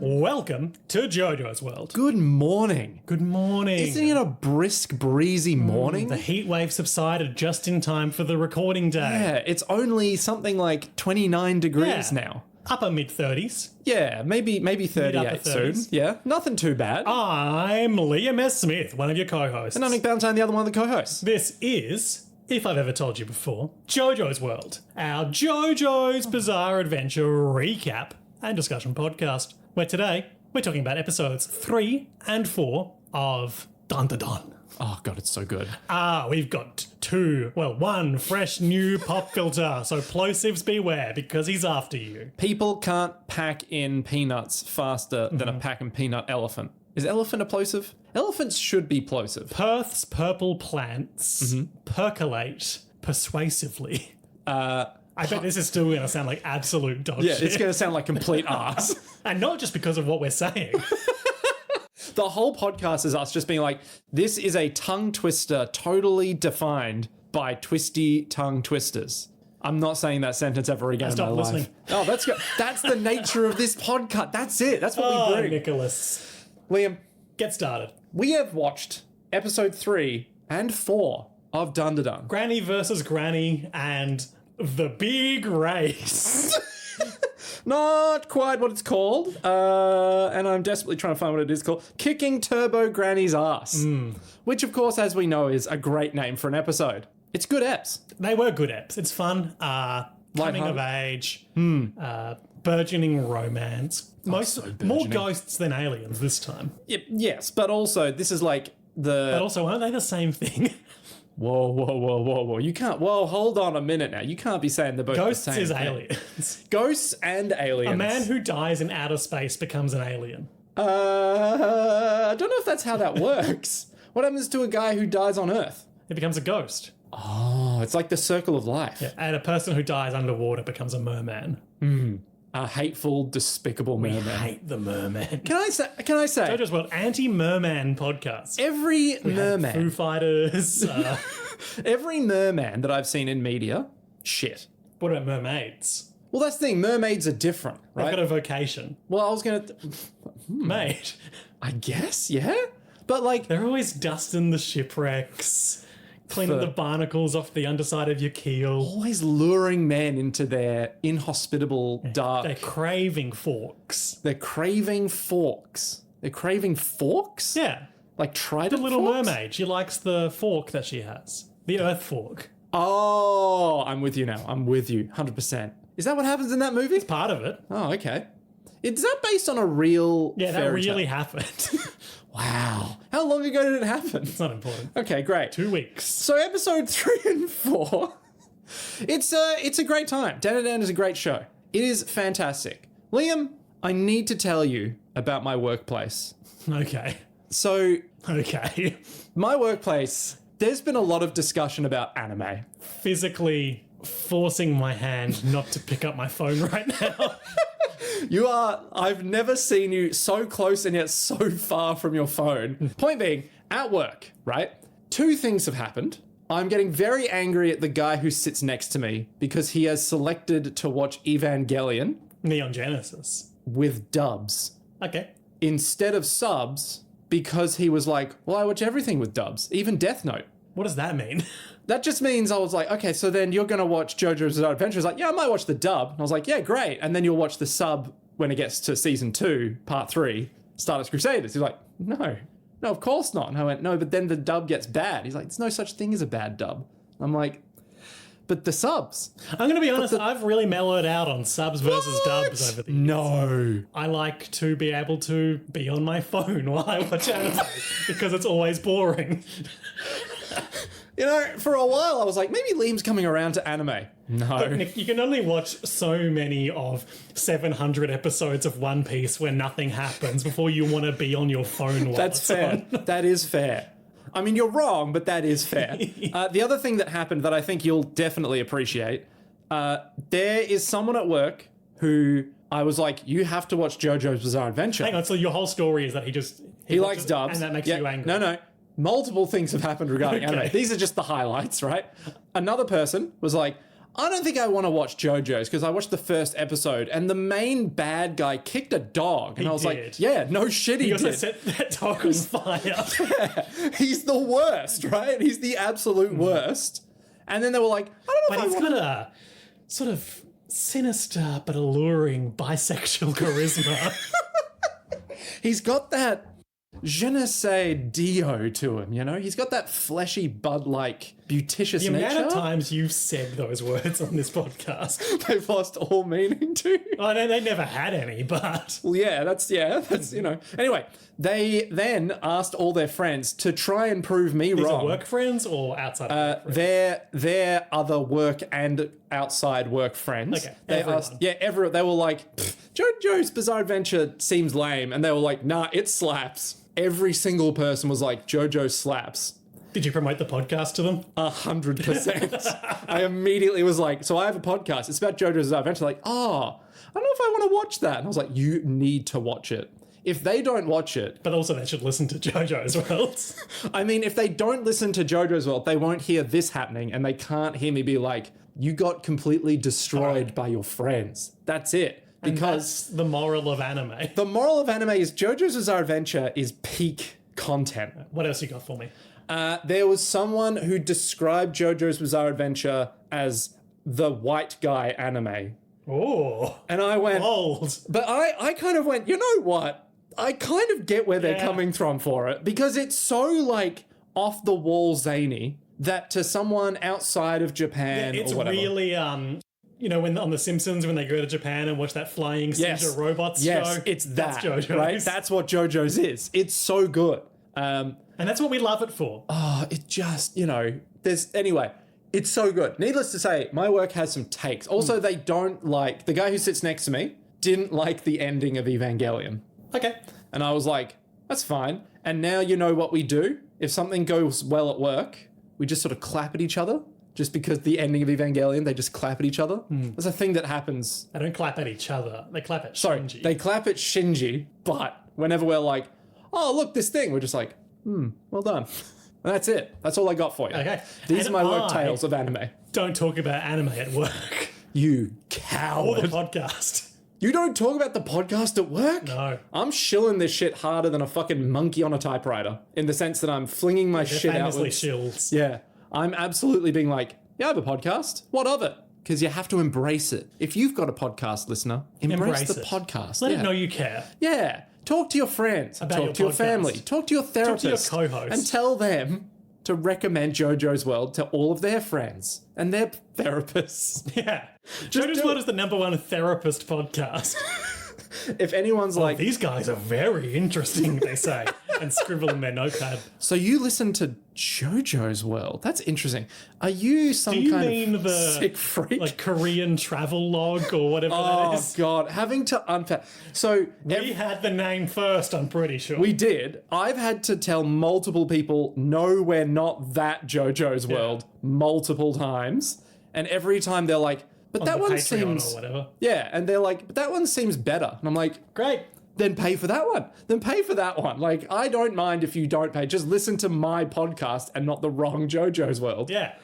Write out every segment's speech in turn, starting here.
Welcome to JoJo's World. Good morning. Good morning. Isn't it a brisk, breezy morning? The heat wave subsided just in time for the recording day. Yeah, it's only something like 29 degrees now. Upper mid-30s. Yeah, maybe 38 soon. Yeah, nothing too bad. I'm Liam S. Smith, one of your co-hosts. And I'm Nick Ballantyne, the other one of the co-hosts. This is, if I've ever told you before, JoJo's World, our JoJo's Bizarre Adventure recap and discussion podcast, where today we're talking about episodes 3 and 4 of Dun Dun Dun. Oh, God, it's so good. We've got one fresh new pop filter, so plosives beware, because he's after you. People can't pack in peanuts faster than a pack and peanut elephant. Is elephant a plosive? Elephants should be plosive. Perth's purple plants percolate persuasively. I bet this is still going to sound like absolute dog shit. Yeah, it's going to sound like complete arse. And not just because of what we're saying. The whole podcast is us just being like, this is a tongue twister totally defined by twisty tongue twisters. I'm not saying that sentence ever again in my life. Listening. Oh, that's good. That's the nature of this podcast. That's it. That's what we bring. Nicholas. Liam, get started. We have watched episode 3 and 4 of Dun Dun Dun. Granny versus Granny and the big race. Not quite what it's called, and I'm desperately trying to find what it is called. Kicking Turbo Granny's Ass. Which, of course, as we know, is a great name for an episode. It's good eps. They were good eps. It's fun. Coming of age. Burgeoning romance. More ghosts than aliens this time. Yes, but also, this is like But also, aren't they the same thing? Whoa. You can't... Whoa, hold on a minute now. You can't be saying they're both Ghosts the same is thing. aliens. Ghosts and aliens. A man who dies in outer space becomes an alien. I don't know if that's how that works. What happens to a guy who dies on Earth? He becomes a ghost. Oh, it's like the circle of life. Yeah, and a person who dies underwater becomes a merman. A hateful, despicable merman. I hate the merman. Can I say? JoJo's World anti-merman podcast. Every merman, Foo Fighters. every merman that I've seen in media, shit. What about mermaids? Well, that's the thing. Mermaids are different, right? They've got a vocation. Well, I was gonna, Mate. I guess, yeah. But like, They're always dusting the shipwrecks, cleaning the barnacles off the underside of your keel. always luring men into their inhospitable, dark. They're craving forks. They're craving forks. They're craving forks. Yeah. Like trident. The Little forks? Mermaid. She likes the fork that she has. The Earth fork. Oh, I'm with you now. I'm with you, 100%. Is that what happens in that movie? Part of it. Oh, okay. Is that based on a real Yeah, that fairy really tale? happened. Wow. How long ago did it happen? It's not important. Okay, great. 2 weeks. So episode 3 and 4, it's a great time. Dan and Dan is a great show. It is fantastic. Liam, I need to tell you about my workplace. Okay. So, Okay. my workplace, there's been a lot of discussion about anime. Physically forcing my hand not to pick up my phone right now. I've never seen you so close and yet so far from your phone. Point being, at work, right? 2 things have happened. I'm getting very angry at the guy who sits next to me because he has selected to watch Evangelion Neon Genesis. with dubs Okay. instead of subs because he was like, well, I watch everything with dubs, even Death Note. What does that mean? That just means I was like, okay, so then you're going to watch JoJo's Bizarre Adventure. He's like, yeah, I might watch the dub. And I was like, yeah, great. And then you'll watch the sub when it gets to season 2, part 3, Stardust Crusaders. He's like, no, of course not. And I went, no, but then the dub gets bad. He's like, there's no such thing as a bad dub. I'm like, but the subs. I'm going to be honest, I've really mellowed out on subs versus dubs over the years. No. I like to be able to be on my phone while I watch anime because it's always boring. You know, for a while I was like, maybe Liam's coming around to anime. No. Look, Nick, you can only watch so many of 700 episodes of One Piece where nothing happens before you want to be on your phone while That's it's fair. on. That is fair. I mean, you're wrong, but that is fair. The other thing that happened that I think you'll definitely appreciate, there is someone at work who I was like, you have to watch JoJo's Bizarre Adventure. Hang on, so your whole story is that he likes dubs. and that makes you angry. No. Multiple things have happened regarding anime. These are just the highlights, right? Another person was like, I don't think I want to watch JoJo's because I watched the first episode and the main bad guy kicked a dog. And I was like, yeah, no shit he also did. set that dog on fire. Yeah, he's the worst, right? He's the absolute worst. And then they were like, I don't know But he's got a sort of sinister but alluring bisexual charisma. He's got that je ne sais Dio to him, you know? He's got that fleshy bud-like beauticious The nature. amount of times you've said those words on this podcast. They've lost all meaning to. Oh, no, they never had any, but... Well, that's, you know. Anyway, they then asked all their friends to try and prove me These wrong. are work friends or outside of work friends? Their other work and outside work friends. Okay, They everyone. asked, everyone. They were like, JoJo's Bizarre Adventure seems lame. And they were like, nah, it slaps. Every single person was like, JoJo slaps. Did you promote the podcast to them? 100%. I immediately was like, so I have a podcast. It's about JoJo's Bizarre Adventure. Like, I don't know if I want to watch that. And I was like, you need to watch it. If they don't watch it... But also they should listen to JoJo's World. I mean, if they don't listen to JoJo's World, they won't hear this happening and they can't hear me be like, you got completely destroyed by your friends. That's it. Because the moral of anime. the moral of anime is JoJo's Bizarre Adventure is peak content. What else you got for me? There was someone who described JoJo's Bizarre Adventure as the white guy anime. Oh, And I went... bold. But I kind of went, you know what? I kind of get where they're coming from for it. Because it's so, like, off-the-wall zany that to someone outside of Japan It's or whatever... really, you know, when on The Simpsons, when they go to Japan and watch that flying Caesar robots Yes, show. it's that, That's JoJo's. right? That's what JoJo's is. It's so good. And that's what we love it for. It just, you know, anyway, it's so good. Needless to say, my work has some takes. Also, they don't like, the guy who sits next to me didn't like the ending of Evangelion. Okay. And I was like, that's fine. And now you know what we do. If something goes well at work, we just sort of clap at each other. Just because the ending of Evangelion, they just clap at each other. There's a thing that happens. They don't clap at each other. They clap at Sorry, Shinji. they clap at Shinji, but whenever we're like, oh, look, this thing, we're just like, well done. And that's it. That's all I got for you. Okay. These And are my work I tales of anime. Don't talk about anime at work. You Or the coward. podcast. You don't talk about the podcast at work? No. I'm shilling this shit harder than a fucking monkey on a typewriter, in the sense that I'm flinging my They're shit famously outwards. shills. Yeah. I'm absolutely being like, yeah, I have a podcast. What of it? Because you have to embrace it. If you've got a podcast, listener, embrace the it. podcast. Let yeah. it know you care. Yeah. Talk to your friends. About Talk your to your podcast. family. Talk to your therapist. Talk to your co-host. And tell them to recommend JoJo's World to all of their friends and their therapists. Yeah. Just JoJo's do World it. is the #1 therapist podcast. If anyone's like, These guys are very interesting, they say, and scribble in their notepad. so you listen to JoJo's World? That's interesting. Are you some Do you kind mean of the sick freak? like Korean travel log or whatever that oh is? God, having to unpack. So We had the name first, I'm pretty sure. we did. I've had to tell multiple people, no, we're not that JoJo's World multiple times. And every time they're like, but on that the one Patreon seems... or whatever. Yeah, and they're like, but that one seems better. And I'm like, Great. then pay for that one. Then pay for that one. Like, I don't mind if you don't pay. Just listen to my podcast and not the wrong JoJo's World. Yeah.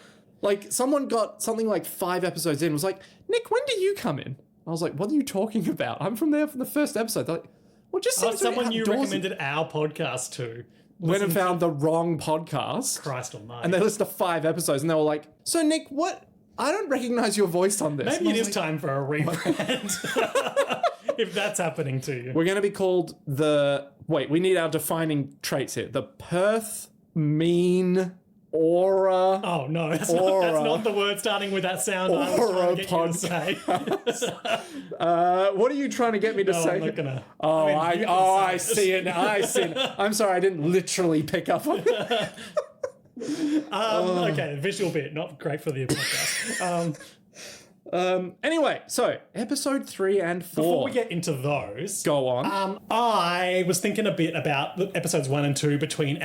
Like, someone got something like 5 episodes in, was like, Nick, when do you come in? I was like, what are you talking about? I'm from there from the first episode. They're like, well, just seems very Someone you outdoorsy. recommended our podcast to. Went and found the wrong podcast. Christ almighty. And they listened to 5 episodes and they were like, so Nick, what? I don't recognize your voice on this. Maybe And I it was is like, time for a rebrand. If that's happening to you. we're going to be called we need our defining traits here. The Perth Mean Aura. Oh no, that's Aura. not the word starting with that sound I was Aura trying to get you to say. What are you trying to get me to No, say? I'm not gonna. Oh, I mean, you can I say see it. I see it. I'm sorry, I didn't literally pick up on it. Okay, the visual bit, not great for the podcast. Anyway, so episode 3 and 4. Before we get into those, Go on. I was thinking a bit about the episodes 1 and 2 between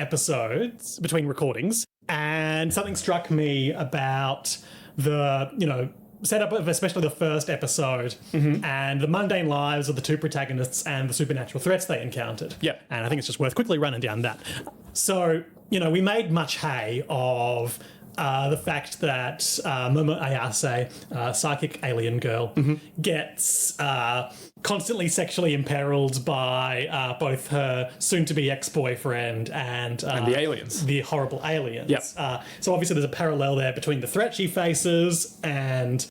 recordings, and something struck me about the, setup of especially the first episode and the mundane lives of the two protagonists and the supernatural threats they encountered. Yep. And I think it's just worth quickly running down that. So, we made much hay of the fact that Momo Ayase, psychic alien girl, gets constantly sexually imperiled by both her soon-to-be ex-boyfriend and the aliens. The horrible aliens. Yep. So obviously there's a parallel there between the threat she faces and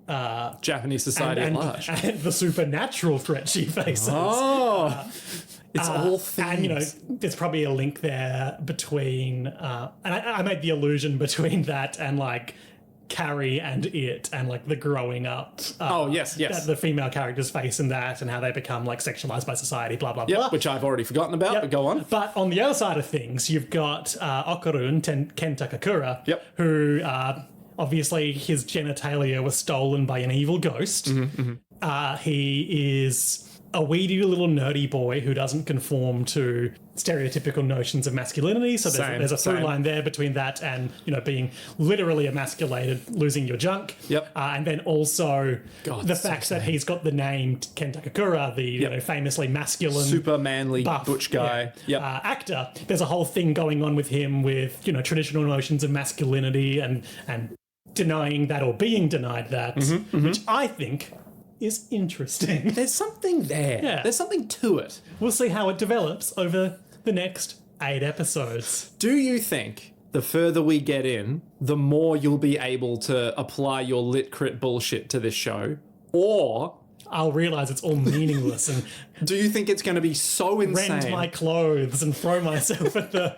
Japanese society at large. and the supernatural threat she faces. Oh, it's all things. And, there's probably a link there between, and I made the allusion between that and like Carrie and It and like the growing up. Yes. That the female characters face in that and how they become like sexualized by society, blah, blah, Yep, blah. which I've already forgotten about, but go on. But on the other side of things, you've got Okarun, Ken Takakura, Yep. who obviously his genitalia was stolen by an evil ghost. He is a weedy little nerdy boy who doesn't conform to stereotypical notions of masculinity. So there's a through line there between that and, being literally emasculated, losing your junk. Yep. And then also the fact that he's got the name Ken Takakura, the famously masculine, super manly buff, butch guy. actor. There's a whole thing going on with him with, traditional notions of masculinity and denying that or being denied that, which I think is interesting. There's something there. Yeah. There's something to it. We'll see how it develops over the next 8 episodes. Do you think the further we get in, the more you'll be able to apply your lit crit bullshit to this show? Or I'll realise it's all meaningless and do you think it's going to be so insane? rend my clothes and throw myself at the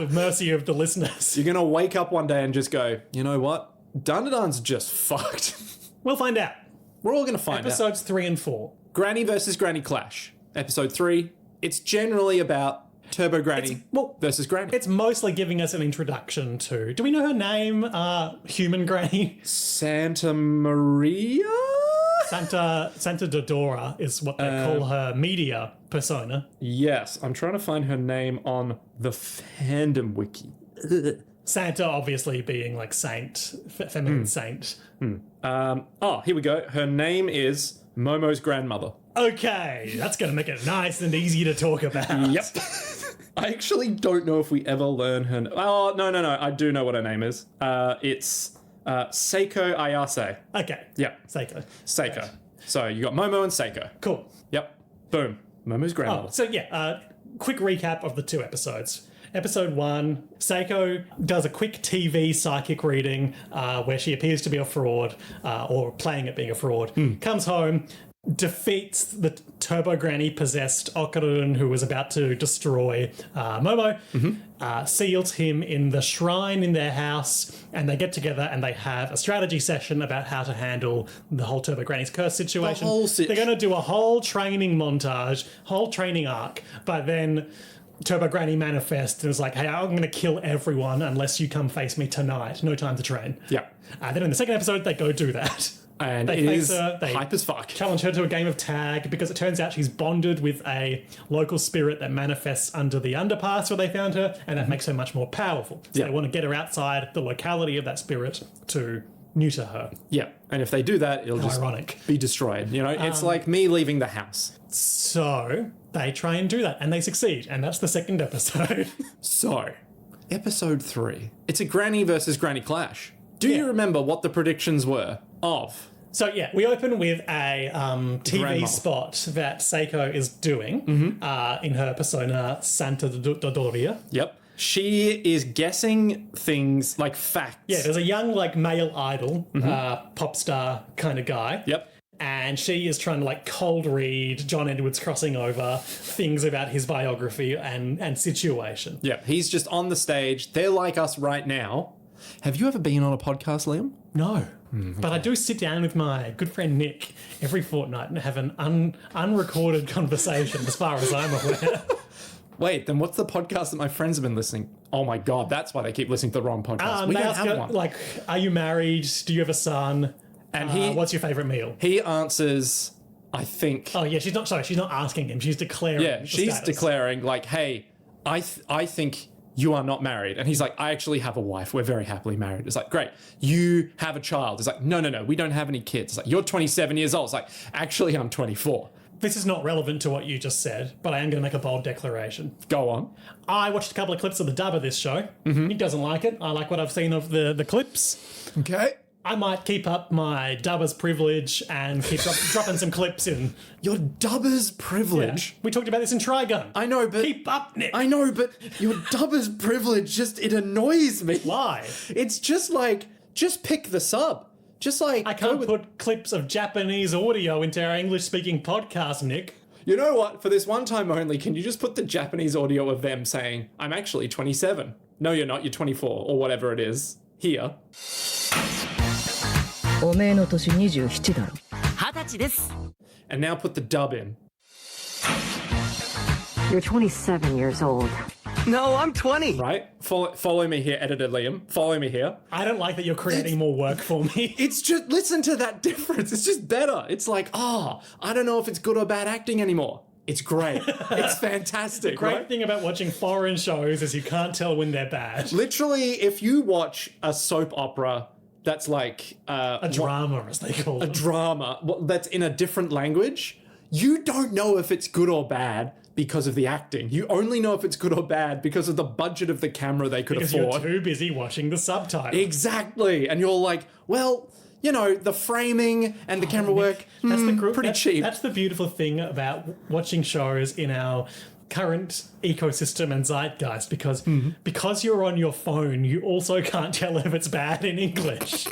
mercy of the listeners? You're going to wake up one day and just go, you know what? Dandadan's just fucked. We'll find out. We're all going to find out. Episodes 3 and 4. Granny versus Granny Clash. Episode 3. It's generally about Turbo Granny versus Granny. It's mostly giving us an introduction to... Do we know her name? Human Granny? Santa Maria? Santa Dodora is what they call her media persona. Yes. I'm trying to find her name on the fandom wiki. Santa obviously being like saint, feminine saint. Here we go. Her name is Momo's grandmother. Okay, that's going to make it nice and easy to talk about. Yep. I actually don't know if we ever learn her. Oh, no. I do know what her name is. It's Seiko Ayase. Okay. Yeah. Seiko. Seiko. So you got Momo and Seiko. Cool. Yep. Boom. Momo's grandmother. So yeah, quick recap of the 2 episodes. Episode 1, Seiko does a quick TV psychic reading where she appears to be a fraud or playing at being a fraud. Comes home, defeats the Turbo Granny possessed Okarun who was about to destroy Momo, seals him in the shrine in their house, and they get together and they have a strategy session about how to handle the whole Turbo Granny's curse situation. They're going to do a whole training montage, whole training arc, but then Turbo Granny manifests and is like, hey, I'm going to kill everyone unless you come face me tonight. No time to train. Yeah. Then in the second episode, they go do that. And they it face is her, they hype as fuck. challenge her to a game of tag because it turns out she's bonded with a local spirit that manifests under the underpass where they found her, and that makes her much more powerful. So they want to get her outside the locality of that spirit to neuter her. Yeah. And if they do that, it'll just be destroyed. It's like me leaving the house. So they try and do that, and they succeed, and that's the second episode. So, episode 3. It's a Granny versus Granny Clash. Do you remember what the predictions were of? So yeah, we open with a TV Grandma. spot that Seiko is doing in her persona Santa Dodoria. Yep. She is guessing things like facts. Yeah, there's a young like male idol, pop star kind of guy. Yep. And she is trying to like cold read John Edwards crossing over things about his biography and situation. Yeah, he's just on the stage. They're like us right now. Have you ever been on a podcast, Liam? No. But I do sit down with my good friend Nick every fortnight and have an unrecorded conversation as far as I'm aware. Wait, then what's the podcast that my friends have been listening? Oh my God, that's why they keep listening to the wrong podcast. We they don't ask have her, one. like, are you married? Do you have a son? And what's your favourite meal? he answers, I think. Oh, yeah, she's not asking him. She's declaring. Yeah, the she's status. declaring like, hey, I think you are not married. And he's like, I actually have a wife. We're very happily married. It's like, great. You have a child. It's like, no, we don't have any kids. It's like, you're 27 years old. It's like, actually, I'm 24. This is not relevant to what you just said, but I am going to make a bold declaration. Go on. I watched a couple of clips of the dub of this show. He doesn't like it. I like what I've seen of the clips. Okay. I might keep up my dubber's privilege and keep dropping some clips in. Your dubber's privilege. We talked about this in Trigun. I know, but Keep up, Nick. I know, but your dubber's privilege it annoys me. Why? It's just like, just pick the sub. Just like I can't put clips of Japanese audio into our English-speaking podcast, Nick. You know what? For this one time only, can you just put the Japanese audio of them saying, I'm actually 27. No, you're not. You're 24 or whatever it is. Here. おめえの年27だろ。20歳です。 And now put the dub in. You're 27 years old. No, I'm 20. Right? Follow me here, editor Liam. Follow me here. I don't like that you're creating more work for me. It's just, listen to that difference. It's just better. It's like, I don't know if it's good or bad acting anymore. It's great. It's fantastic. Great right? thing about watching foreign shows is you can't tell when they're bad. Literally, if you watch a soap opera that's like A drama, as they call a it. drama that's in a different language, you don't know if it's good or bad because of the acting. You only know if it's good or bad because of the budget of the camera they could Because afford. you're too busy watching the subtitles. Exactly. And you're like, well, you know, the framing and the camera work, That's the group. pretty cheap. That's the beautiful thing about watching shows in our current ecosystem and zeitgeist, because you're on your phone, you also can't tell if it's bad in English.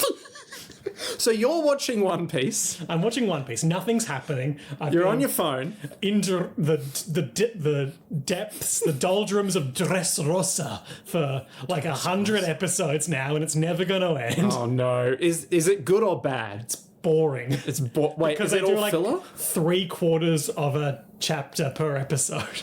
So you're watching One Piece. I'm watching One Piece. Nothing's happening. You're on your phone. Into the depths, the doldrums of Dressrosa for like 100 episodes now, and it's never going to end. Oh no. Is it good or bad? Boring. Wait, Because is they it do all like filler? 3/4 of a chapter per episode.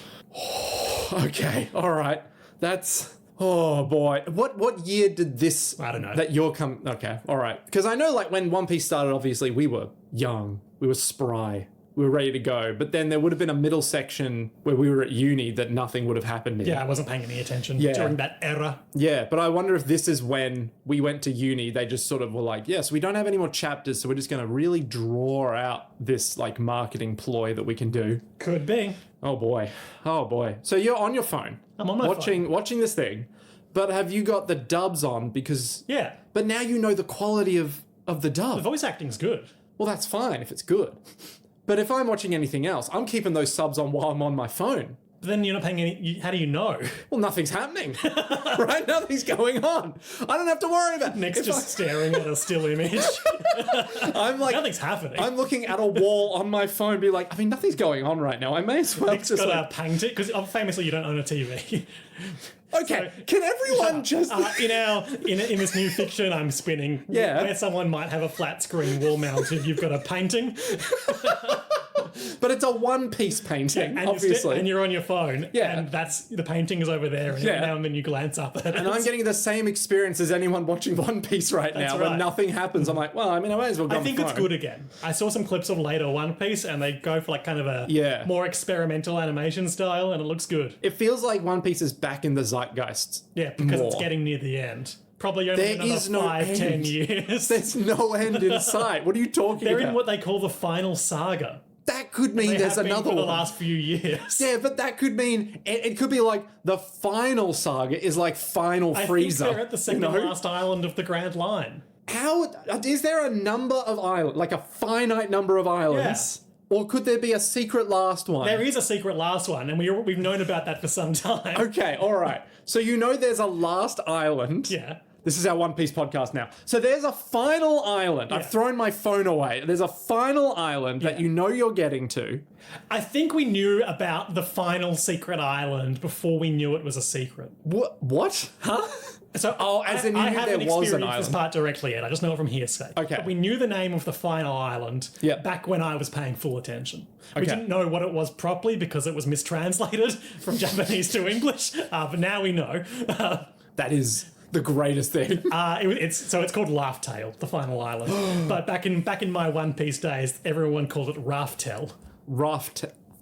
Okay, all right. That's... Oh boy. What year did this... I don't know. That you're come... Okay, all right. Because I know like when One Piece started, obviously we were young. We were spry. We were ready to go. But then there would have been a middle section where we were at uni that nothing would have happened in. Yeah, I wasn't paying any attention Yeah. during that era. Yeah, but I wonder if this is when we went to uni, they just sort of were like, yes, we don't have any more chapters, so we're just going to really draw out this like marketing ploy that we can do. Could be. Oh boy. Oh boy. So you're on your phone. I'm on my watching this thing. But have you got the dubs on because Yeah. But now you know the quality of the The dub. voice acting's good. Well, that's fine if it's good. But if I'm watching anything else, I'm keeping those subs on while I'm on my phone. But then you're not paying any... How do you know? Well, nothing's happening, right? Nothing's going on. I don't have to worry about it. Nick's just staring at a still image. I'm like, Nothing's happening. I'm looking at a wall on my phone, be like, I mean, nothing's going on right now. I may as well Nick's just got like, a paint it, because famously you don't own a TV. okay, so- can everyone just... in this new fiction I'm spinning, Yeah. where someone might have a flat screen wall mounted, you've got a painting, But it's a one-piece painting, and obviously. and you're on your phone, Yeah. and that's the painting is over there, and Yeah. every now and then you glance up at it. And I'm getting the same experience as anyone watching One Piece right now. right. When nothing happens, I'm like, well, I mean, I might as well go I on think the it's phone. good again. I saw some clips of later One Piece, and they go for like kind of a Yeah. more experimental animation style, and it looks good. It feels like One Piece is back in the zeitgeist. Yeah, because it's more. getting near the end. Probably only There another is no 5-10 end. years. There's no end in sight. What are you talking They're about? in what they call the final saga. That could mean They there's have been another for the one. last few years. Yeah, but that could mean it could be like the final saga is like final I Frieza. think they're at the second you know? last island of the Grand Line. How is there a number of islands, like a finite number of islands, or could there be a secret last one? There is a secret last one, and we've known about that for some time. Okay, all right. So you know there's a last island. Yeah. This is our One Piece podcast now. So there's a final island. Yeah. I've thrown my phone away. There's a final island that you know you're getting to. I think we knew about the final secret island before we knew it was a secret. What? Huh? So, as in you I knew haven't there was an experienced this island. part directly yet. I just know it from hearsay. Okay. But we knew the name of the final island Yep. back when I was paying full attention. We Okay. didn't know what it was properly because it was mistranslated from Japanese to English, but now we know. That is the greatest thing. It's called Laugh Tale, the final island. But back in my One Piece days, everyone called it Raftel.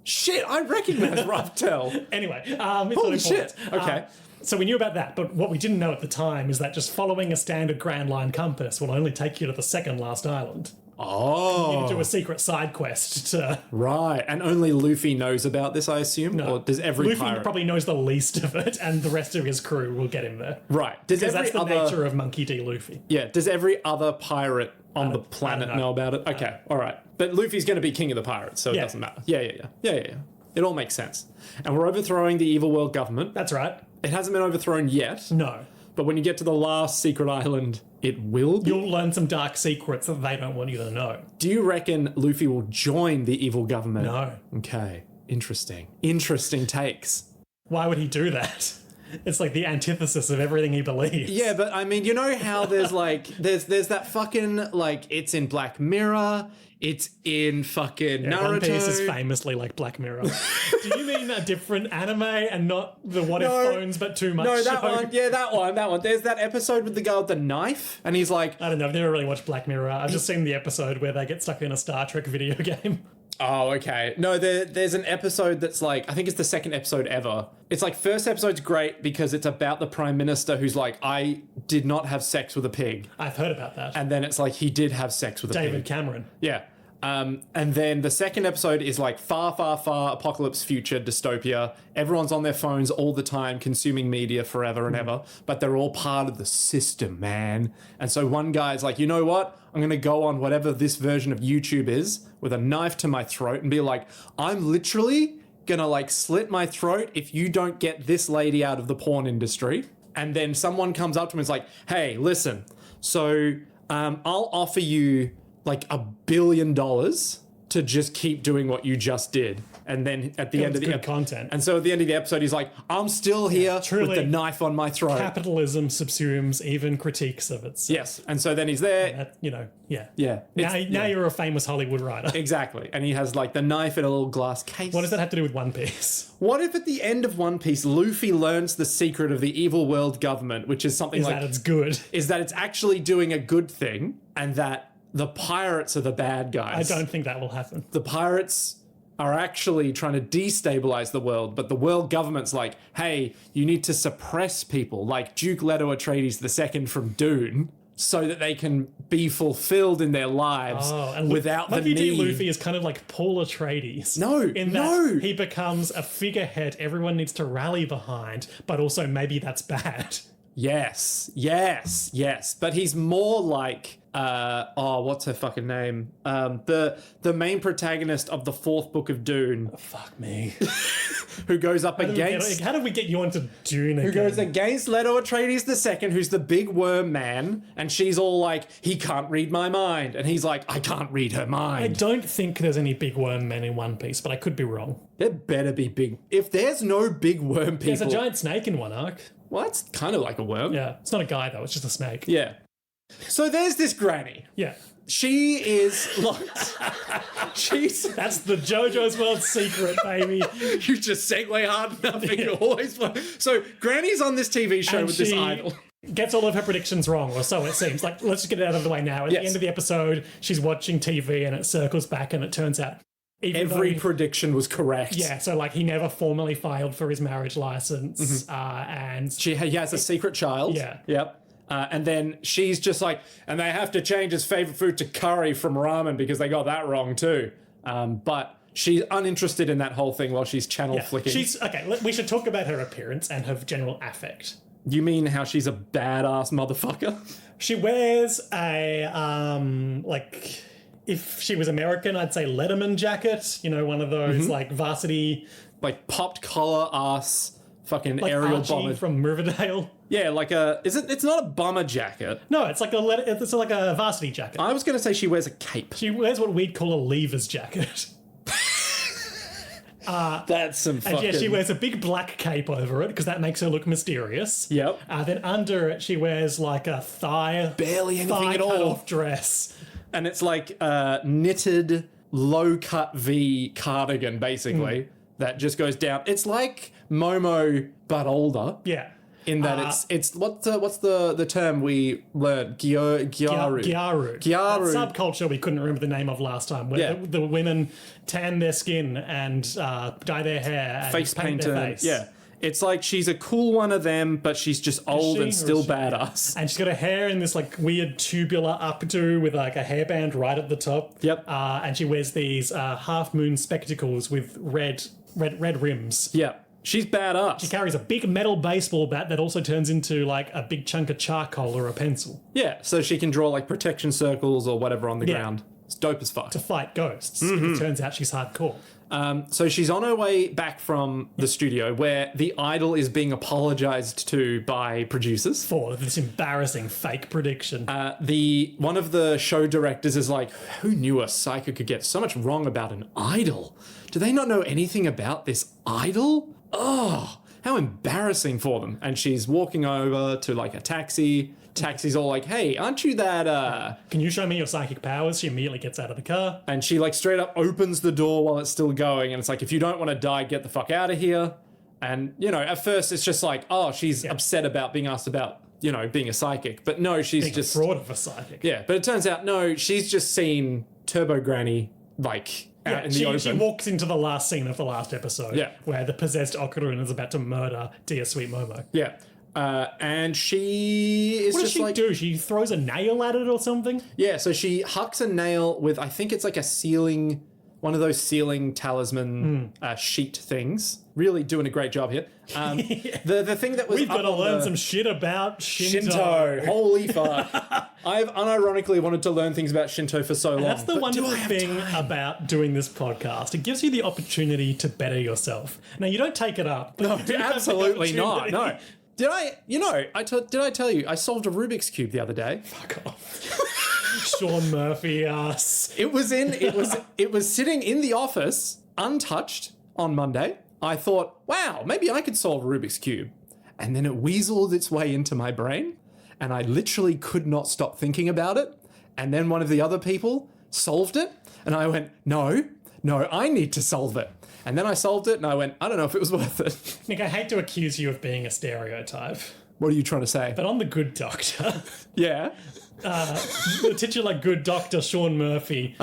Shit, I recognize Raftel. Anyway, it's Holy not shit. important. Okay. So we knew about that, but what we didn't know at the time is that just following a standard Grand Line compass will only take you to the second last island. Oh. You can do a secret side quest to... Right, and only Luffy knows about this, I assume? No. Or does every Luffy pirate... probably knows the least of it, and the rest of his crew will get him there. Right. Does Because every that's the other... nature of Monkey D. Luffy. Yeah, does every other pirate on the planet know about it? Okay, all right. But Luffy's going to be king of the pirates, so it doesn't matter. Yeah. It all makes sense. And we're overthrowing the evil world government. That's right. It hasn't been overthrown yet. No. But when you get to the last secret island, it will be. You'll learn some dark secrets that they don't want you to know. Do you reckon Luffy will join the evil government? No. Okay, interesting. Interesting takes. Why would he do that? It's like the antithesis of everything he believes. Yeah, but I mean, you know how there's like, there's that fucking, like, it's in Black Mirror, it's in fucking Naruto. One Piece is famously like Black Mirror. Do you mean a different anime and not the What If Phones but too much No, that show? one. Yeah, that one. There's that episode with the guy with the knife, and he's like, I don't know, I've never really watched Black Mirror. I've just seen the episode where they get stuck in a Star Trek video game. oh, okay. No, there's an episode that's like, I think it's the second episode ever. It's like, first episode's great because it's about the Prime Minister who's like, I did not have sex with a pig. I've heard about that. And then it's like, he did have sex with a pig. David Cameron. Yeah. And then the second episode is like far, far, far apocalypse future dystopia. Everyone's on their phones all the time, consuming media forever and ever, but they're all part of the system, man. And so one guy's like, you know what? I'm going to go on whatever this version of YouTube is with a knife to my throat and be like, I'm literally going to like slit my throat if you don't get this lady out of the porn industry. And then someone comes up to him and is like, hey, listen, so I'll offer you like $1 billion to just keep doing what you just did. And then at the end of the good content. And so at the end of the episode, he's like, I'm still here truly, with the knife on my throat. Capitalism subsumes even critiques of it. Yes. And so then he's there. Yeah. Yeah. Now you're a famous Hollywood writer. Exactly. And he has like the knife in a little glass case. What does that have to do with One Piece? What if at the end of One Piece, Luffy learns the secret of the evil world government, which is something That it's good. is that it's actually doing a good thing and that the pirates are the bad guys. I don't think that will happen. The pirates are actually trying to destabilize the world, but the world government's like, hey, you need to suppress people like Duke Leto Atreides II from Dune so that they can be fulfilled in their lives without the Monkey D. need. Luffy is kind of like Paul Atreides. No. He becomes a figurehead everyone needs to rally behind, but also maybe that's bad. Yes. But he's more like what's her fucking name? The main protagonist of the fourth book of Dune. Fuck me. Who goes up against... How did we get you onto Dune again? Who goes against Leto Atreides II, who's the big worm man, and she's all like, he can't read my mind. And he's like, I can't read her I mind. don't think there's any big worm men in One Piece, but I could be wrong. There better be big... If there's no big worm people... There's a giant snake in one arc. Well, that's kind of like a worm. Yeah, it's not a guy though, it's just a snake. Yeah. So there's this granny. Yeah. She is like... That's the JoJo's World secret, baby. You just segue hard enough and you always... So Granny's on this TV show And with this she idol. Gets all of her predictions wrong, or so it seems. Like, let's just get it out of the way now. At the end of the episode, she's watching TV and it circles back and it turns out every prediction was correct. Yeah, so like he never formally filed for his marriage license, and he has a secret child. Yeah. Yep. And then she's just like, and they have to change his favorite food to curry from ramen because they got that wrong too. But she's uninterested in that whole thing while she's channel flicking. We should talk about her appearance and her general affect. You mean how she's a badass motherfucker? She wears a if she was American, I'd say Letterman jacket. You know, one of those like varsity, like popped collar ass fucking like aerial Archie bomber from Riverdale. Yeah, like a it's not a bomber jacket. No, it's like a varsity jacket. I was going to say she wears a cape. She wears what we'd call a lever's jacket. That's some fucking... And yeah, she wears a big black cape over it because that makes her look mysterious. Yep. Then under it, she wears like a barely anything at all cut-off dress. And it's like a knitted low-cut V cardigan, basically, that just goes down. It's like Momo, but older. Yeah. In that it's what's the term we learned? Gyaru. Gyaru. That subculture we couldn't remember the name of last time, where the women tan their skin and dye their hair and Face paint painter. their face. Yeah. It's like she's a cool one of them, but she's just old and still badass. And she's got her hair in this like weird tubular updo with like a hairband right at the top. Yep. And she wears these half moon spectacles with red rims. Yeah. She's badass. She carries a big metal baseball bat that also turns into like a big chunk of charcoal or a pencil. Yeah, so she can draw like protection circles or whatever on the ground. It's dope as fuck. To fight ghosts. It turns out she's hardcore. So she's on her way back from the studio where the idol is being apologized to by producers. For this embarrassing fake prediction. One of the show directors is like, who knew a psychic could get so much wrong about an idol? Do they not know anything about this idol? Oh, how embarrassing for them. And she's walking over to like a taxi. Taxi's all like, hey, aren't you that Can you show me your psychic powers? She immediately gets out of the car. And she like straight up opens the door while it's still going, and it's like, if you don't want to die, get the fuck out of here. And you know, at first it's just like, oh, she's upset about being asked about, you know, being a psychic. But no, she's Being just a fraud of a psychic. Yeah, but it turns out no, she's just seen Turbo Granny like out in the open. She walks into the last scene of the last episode, Yeah. where the possessed Okarun is about to murder dear sweet Momo. Yeah. And she is What does just she like, do? She throws a nail at it or something? yeah, so she hucks a nail with, I think it's like a ceiling, one of those ceiling talisman sheet things. Really doing a great job here. The thing that was We've got up to on learn the- some shit about Shinto. Shinto. Holy fuck. I've unironically wanted to learn things about Shinto for so long. That's the but do wonderful I have thing time? about doing this podcast. It gives you the opportunity to better yourself. Now, you don't take it up. But No, you do have the absolutely not. opportunity. No. Did I, you know, did I tell you, I solved a Rubik's Cube the other day. Fuck off. Sean Murphy ass. It was sitting in the office, untouched, on Monday. I thought, wow, maybe I could solve a Rubik's Cube. And then it weaseled its way into my brain, and I literally could not stop thinking about it. And then one of the other people solved it, and I went, no, I need to solve it. And then I solved it, and I went, I don't know if it was worth it. Nick, I hate to accuse you of being a stereotype, What are you trying to say? but on The Good Doctor, Yeah. the titular Good Doctor, Sean Murphy,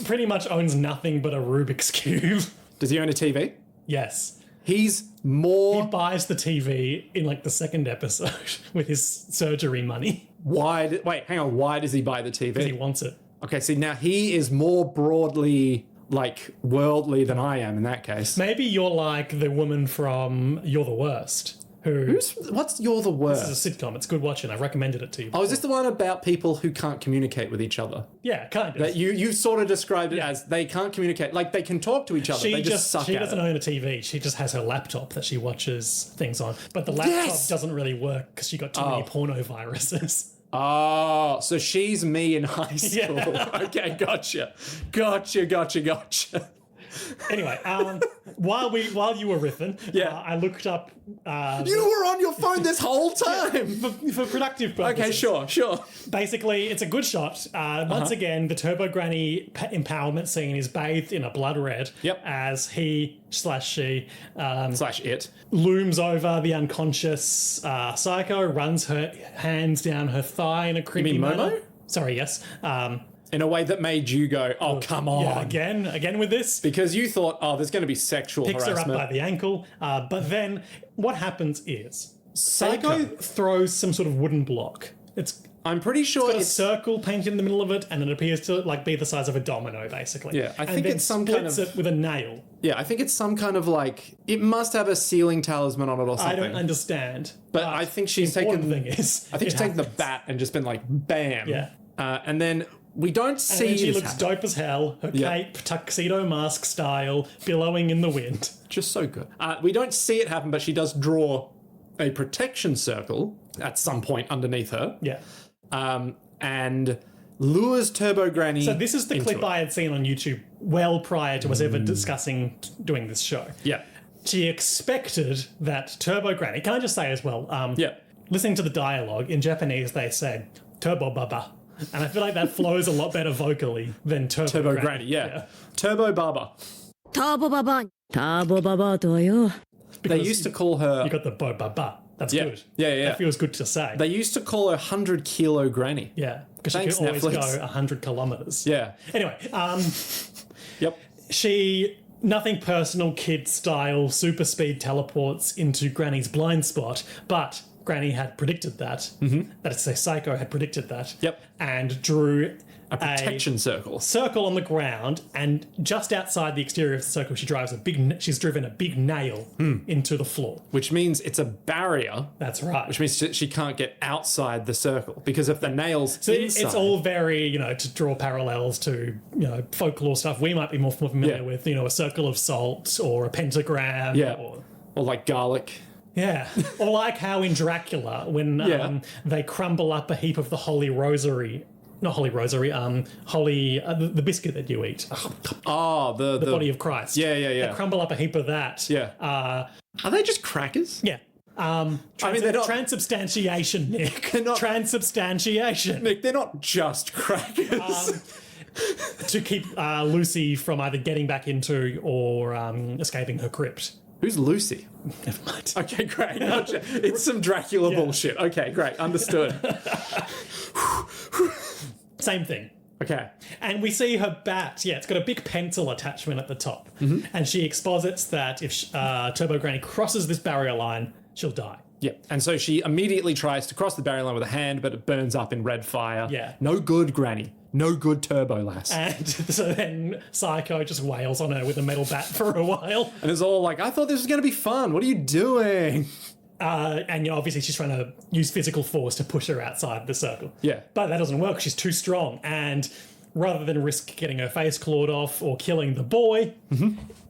pretty much owns nothing but a Rubik's Cube. Does he own a TV? Yes. He's He more buys the TV in like the second episode with his surgery money. wide. Wait, hang on. Why does he buy the He TV? wants it. Okay, see, now he is more broadly, like, worldly than I am in that case. Maybe you're like the woman from You're the Worst, who What's You're the Worst? is a sitcom. It's good watching. I recommended it to you. Oh, is this the one about people who can't communicate with each other? Yeah, kind of. That you sort of described it as they can't communicate. Like, they can talk to each other, they just suck she at doesn't it. own a TV. She just has her laptop that she watches things on. But the laptop Yes! doesn't really work because she got too many porno viruses. Oh, so she's me in high school. Yeah. Okay, gotcha. Anyway, while you were riffing, Yeah. I looked up You were on your phone this whole time. for productive purposes. Okay, sure. Basically, it's a good shot. Once again, the Turbo Granny empowerment scene is bathed in a blood red Yep. as he/she /it. looms over the unconscious psycho, runs her hands down her thigh in a creepy mean Momo? manner. Sorry, yes. In a way that made you go, oh, come on. Yeah, again with this. Because you thought, oh, there's going to be sexual Picks her up harassment. by the ankle. But then what happens is Psycho Psycho. throws some sort of wooden block. I'm pretty sure Got a it's circle painted in the middle of it, and it appears to like be the size of a domino, basically. Yeah, I And think then it's some kind splits of- it with a nail. yeah, I think it's some kind of like it must have a ceiling talisman on it or I something. don't understand. But I think she's the important taken. thing is, I think she's it taken the happens. bat and just been like, bam. Yeah. And then we don't see. And then she this looks happen. dope as hell. Her Yeah. cape, tuxedo mask style, billowing in the wind. Just so good. We don't see it happen, but she does draw a protection circle at some point underneath her. Yeah. And lures Turbo Granny. So this is the into clip it. I had seen on YouTube well prior to us ever discussing doing this show. Yeah. She expected that Turbo Granny, can I just say as well, Yeah. listening to the dialogue, in Japanese they say, Turbo Baba. And I feel like that flows a lot better vocally than Turbo Granny, yeah. Turbo Baba. ターボババアとはよ。They used to call her. You got the Bo Baba. That's Yeah. good. Yeah. That feels good to say. They used to call her 100 kilo granny. Yeah, because she Thanks, can always Netflix. go 100 kilometers. Yeah. Anyway, Yep. she, nothing personal, kid style, super speed teleports into Granny's blind spot, but Granny had predicted that. Mm-hmm. That is to say, Psycho had predicted that. Yep. And drew A protection circle. circle on the ground, and just outside the exterior of the circle, she's driven a big nail into the floor. Which means it's a barrier. That's right. Which means she can't get outside the circle. Because if the nail's So inside... it's all very, to draw parallels to, folklore stuff we might be more familiar with, a circle of salt or a pentagram. Yeah. Or like garlic. yeah. Or like how in Dracula, when they crumble up a heap of the Holy Rosary. Not Holy Rosary, the biscuit that you eat. The The body of Christ. Yeah. They crumble up a heap of that. Yeah. Are they just crackers? Yeah. they're not- Transubstantiation, Nick. They're not- Transubstantiation. Nick, they're not just crackers. To keep Lucy from either getting back into or escaping her crypt. Who's Lucy? Never mind. Okay, great. Gotcha. It's some Dracula bullshit. Okay, great. Understood. Same thing. Okay. And we see her bat. Yeah, it's got a big pencil attachment at the top. Mm-hmm. And she exposits that if Turbo Granny crosses this barrier line, she'll die. Yeah. And so she immediately tries to cross the barrier line with a hand, but it burns up in red fire. Yeah. No good, Granny. No good, Turbo Lass. And so then Psycho just wails on her with a metal bat for a while. And it's all like, I thought this was going to be fun. What are you doing? And obviously she's trying to use physical force to push her outside the circle. Yeah. But that doesn't work. She's too strong. And rather than risk getting her face clawed off or killing the boy,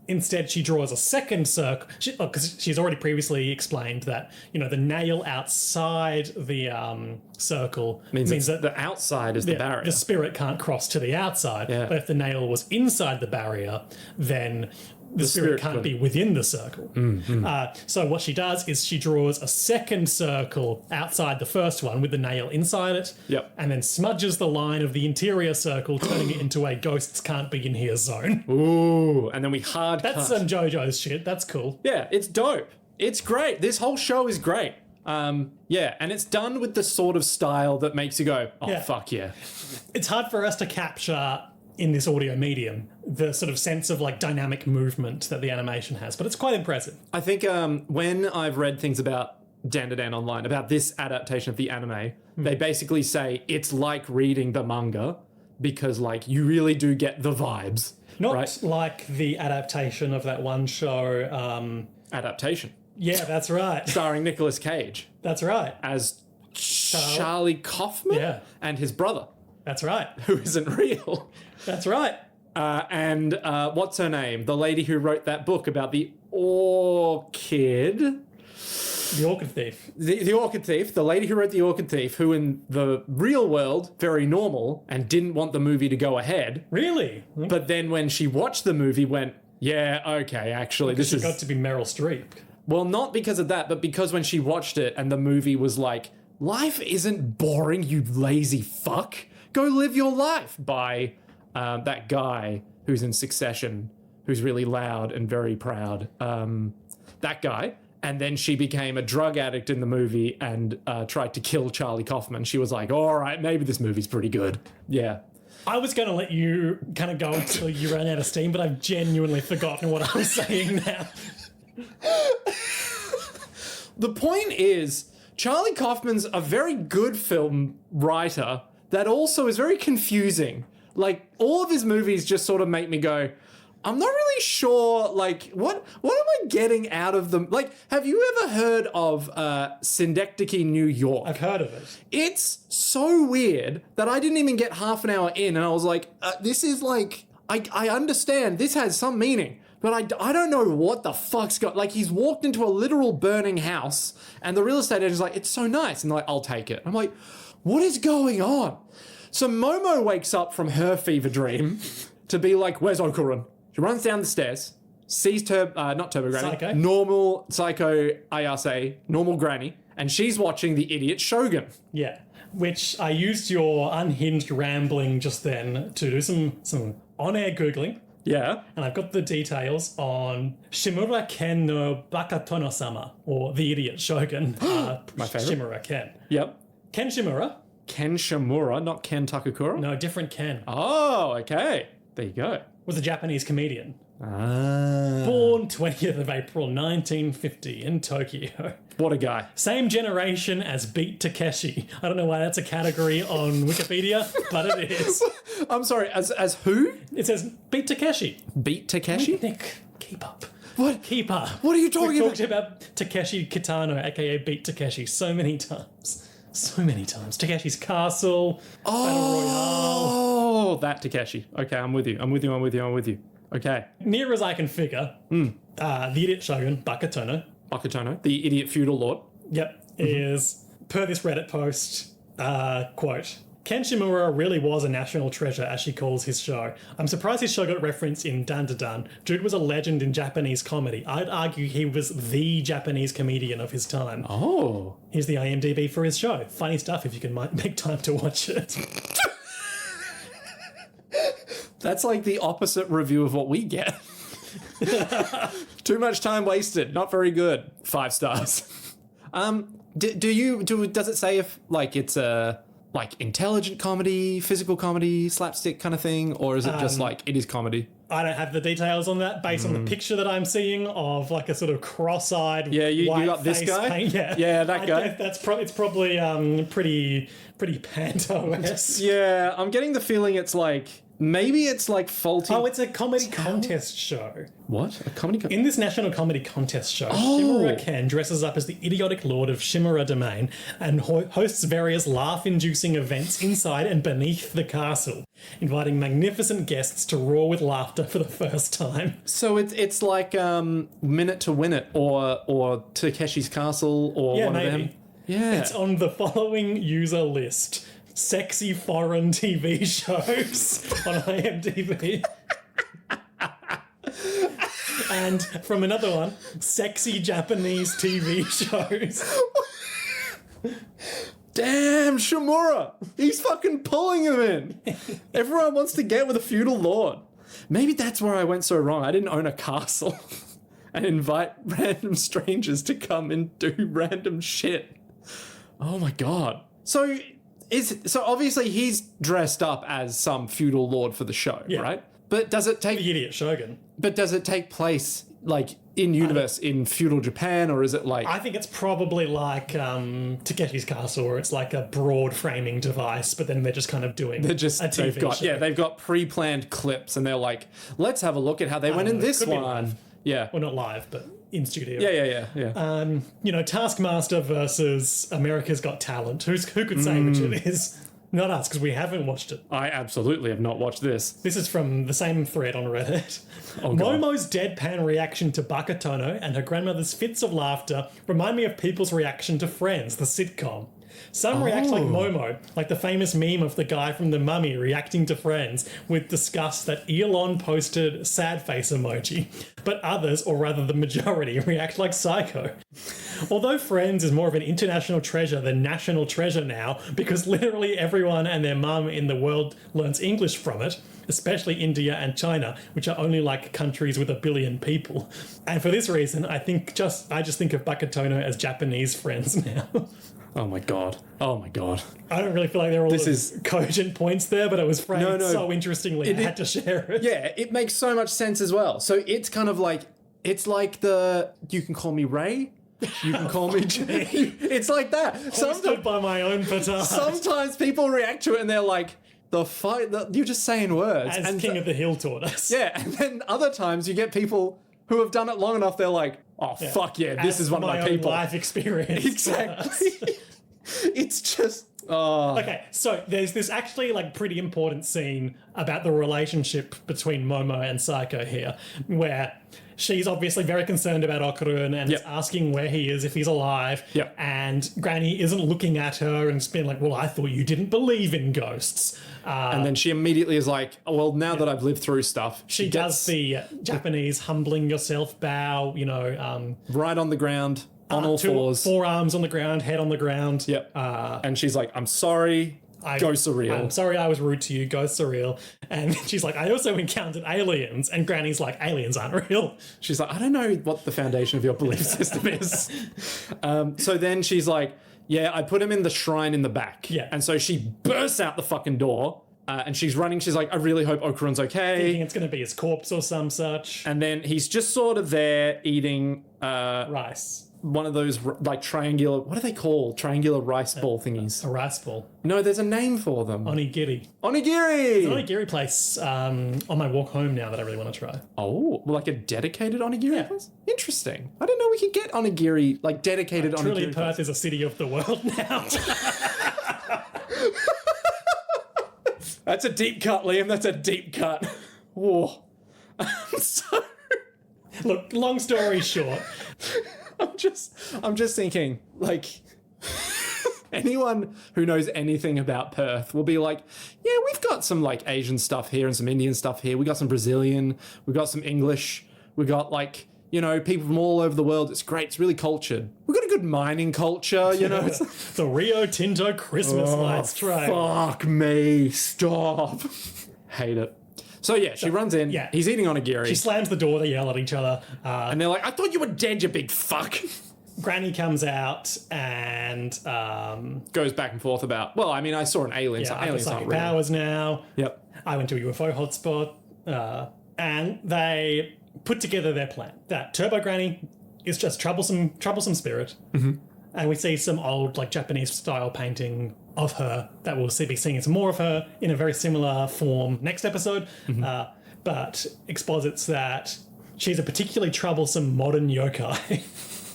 instead she draws a second circle. Because she's already previously explained that, the nail outside the circle means that the outside is the barrier. the spirit can't cross to the outside. Yeah. But if the nail was inside the barrier, then the spirit can't be within the circle. So what she does is she draws a second circle outside the first one with the nail inside it, Yep. and then smudges the line of the interior circle, turning it into a ghosts can't be in here zone. Ooh. And then we hard That's cut. some JoJo's shit. That's cool. Yeah, it's dope. It's great. This whole show is great. And it's done with the sort of style that makes you go, oh, Yeah. fuck yeah. It's hard for us to capture in this audio medium the sort of sense of like dynamic movement that the animation has, but it's quite impressive. I think when I've read things about Dan online, about this adaptation of the anime, they basically say it's like reading the manga because like you really do get the vibes. Not right? like the adaptation of that one show. Adaptation. Yeah, that's right. Starring Nicolas Cage That's right. as Charlie Kaufman Yeah. and his brother, That's right. who isn't real. That's right. And what's her name? The lady who wrote that book about the orchid. The Orchid Thief. The Orchid Thief, the lady who wrote The Orchid Thief, who in the real world, very normal, and didn't want the movie to go ahead. Really? But then when she watched the movie, went, yeah, okay, actually, this She is... got to be Meryl Streep. Well, not because of that, but because when she watched it and the movie was like, life isn't boring, you lazy fuck. Go live your life, by that guy who's in Succession, who's really loud and very proud. That guy. And then she became a drug addict in the movie and tried to kill Charlie Kaufman. She was like, all right, maybe this movie's pretty good. Yeah. I was going to let you kind of go until you ran out of steam, but I've genuinely forgotten what I was saying now. The point is, Charlie Kaufman's a very good film writer that also is very confusing. Like, all of his movies just sort of make me go, I'm not really sure, like, what am I getting out of them? Like, have you ever heard of Synecdoche, New York? I've heard of it. It's so weird that I didn't even get half an hour in and I was like, this is like, I understand, this has some meaning. But I don't know what the fuck's got... Like, he's walked into a literal burning house, and the real estate agent's like, it's so nice. And they're like, I'll take it. I'm like, what is going on? So Momo wakes up from her fever dream to be like, where's Okarun? She runs down the stairs, sees not Turbo Granny, Psycho. normal Psycho Ayase, normal Granny, and she's watching the idiot Shogun. Yeah. Which I used your unhinged rambling just then to do some on-air Googling. Yeah. And I've got the details on Shimura Ken no Bakatono-sama, or the idiot shogun. My favorite. Shimura Ken. Yep. Ken Shimura. Ken Shimura, not Ken Takakura? No, different Ken. Oh, okay. There you go. Was a Japanese comedian. Ah. Born 20th of April 1950 in Tokyo. What a guy. Same generation as Beat Takeshi. I don't know why that's a category on Wikipedia, but it is. I'm sorry, as who? It says Beat Takeshi. Beat Takeshi? Nick, keep up. What? Keep up. What are you talking We've about? talked about Takeshi Kitano, aka Beat Takeshi, so many times. So many times. Takeshi's Castle, Battle Royale. Oh, that Takeshi. Okay, I'm with you. I'm with you. Okay. Near as I can figure, the idiot shogun, Bakatono, Bakutono, the idiot feudal lord. yep, is, per this Reddit post, quote, Ken Shimura really was a national treasure, as she calls his show. I'm surprised his show got referenced in Dun Da Dun. Dude was a legend in Japanese comedy. I'd argue he was the Japanese comedian of his time. Oh. Here's the IMDb for his show. Funny stuff if you can make time to watch it. That's like the opposite review of what we get. Too much time wasted. Not very good. 5 stars. Does it say if like it's a like intelligent comedy, physical comedy, slapstick kind of thing, or is it just like it is comedy? I don't have the details on that based on the picture that I'm seeing of like a sort of cross-eyed. Yeah, you got this white-face guy? paint. Yeah, that guy. It's probably pretty panto-esque. Yeah, I'm getting the feeling it's like maybe it's like faulty. Oh, it's a comedy contest show. What? A comedy In this national comedy contest show, Oh. Shimura Ken dresses up as the idiotic lord of Shimura Domain and hosts various laugh-inducing events inside and beneath the castle, inviting magnificent guests to roar with laughter for the first time. So it's like Minute to Win It or Takeshi's Castle or Yeah, one maybe. of them. Yeah. It's on the following user list. Sexy foreign TV shows on IMDb. And from another one, sexy Japanese TV shows. Damn, Shimura! He's fucking pulling him in. Everyone wants to get with a feudal lord. Maybe that's where I went so wrong. I didn't own a castle and invite random strangers to come and do random shit. Oh my god. So obviously he's dressed up as some feudal lord for the show, right? But does it take The idiot shogun. But does it take place like in universe in feudal Japan, or is it like I think it's probably like Takeshi's Castle, where it's like a broad framing device, but then they're just kind of doing a TV show. they've got pre-planned clips and they're like, let's have a look at how they went in this could be one. live. Yeah. Well, not live, but in studio. Yeah. Taskmaster versus America's Got Talent. Who could say which it is? Not us, because we haven't watched it. I absolutely have not watched this. This is from the same thread on Reddit. Oh, God. Momo's deadpan reaction to Bakatono and her grandmother's fits of laughter remind me of people's reaction to Friends, the sitcom. Some react like Momo, like the famous meme of the guy from The Mummy reacting to Friends with disgust that Elon posted sad face emoji. But others, or rather the majority, react like Psycho. Although Friends is more of an international treasure than national treasure now, because literally everyone and their mum in the world learns English from it, especially India and China, which are only like countries with 1 billion people. And for this reason, I just think of Bakatono as Japanese Friends now. Oh my god. I don't really feel like there are all This the is- cogent points there, but it was framed No. so interestingly, I had to share it. Yeah, it makes so much sense as well. So it's kind of like it's like the you can call me Ray. You can call me. It's like that. Hoisted by my own petard. Sometimes people react to it and they're like, "The fight." You're just saying words. As and King of the Hill taught us. Yeah, and then other times you get people who have done it long enough. They're like, "Oh fuck yeah, this As is one of my own people." life experience. Exactly. It's just. Oh. Okay, so there's this actually like pretty important scene about the relationship between Momo and Psycho here, where she's obviously very concerned about Okarun and is asking where he is, if he's alive. Yep. And Granny isn't looking at her and being like, well, I thought you didn't believe in ghosts. And then she immediately is like, oh, well, now that I've lived through stuff, She does the Japanese humbling yourself bow, right on the ground, on all fours. forearms on the ground, head on the ground. Yep. And she's like, I'm sorry. Go surreal. I'm sorry I was rude to you. Go surreal. And she's like, I also encountered aliens. And Granny's like, aliens aren't real. She's like, I don't know what the foundation of your belief system is. So then she's like, yeah, I put him in the shrine in the back. Yeah. And so she bursts out the fucking door and she's running. She's like, I really hope Okarun's okay. Thinking it's going to be his corpse or some such. And then he's just sort of there eating Rice. one of those like triangular, what are they called? Triangular rice ball thingies. A rice ball. No, there's a name for them. Onigiri. Onigiri! Onigiri place on my walk home now that I really want to try. Oh, like a dedicated onigiri Yeah. place? Interesting. I didn't know we could get onigiri, like dedicated onigiri. Truly, place. Perth is a city of the world now. That's a deep cut, Liam. That's a deep cut. Whoa. So, Look, long story short, I'm just thinking, like, anyone who knows anything about Perth will be like, yeah, we've got some like Asian stuff here and some Indian stuff here. We got some Brazilian. We got some English. We got like, you know, people from all over the world. It's great. It's really cultured. We've got a good mining culture, you know. the Rio Tinto Christmas lights train. Fuck me. Stop. Hate it. So yeah, she runs in. yeah. He's eating onigiri. She slams the door, they yell at each other. And they're like, I thought you were dead, you big fuck. Granny comes out and Goes back and forth about, well, I mean, I saw an alien. So I have aliens psychic aren't real. powers now. Yep. I went to a UFO hotspot. And they put together their plan. That Turbo Granny is just troublesome spirit. Mm-hmm. And we see some old like Japanese style painting of her that we'll be seeing some more of her in a very similar form next episode. But exposits that she's a particularly troublesome modern yokai.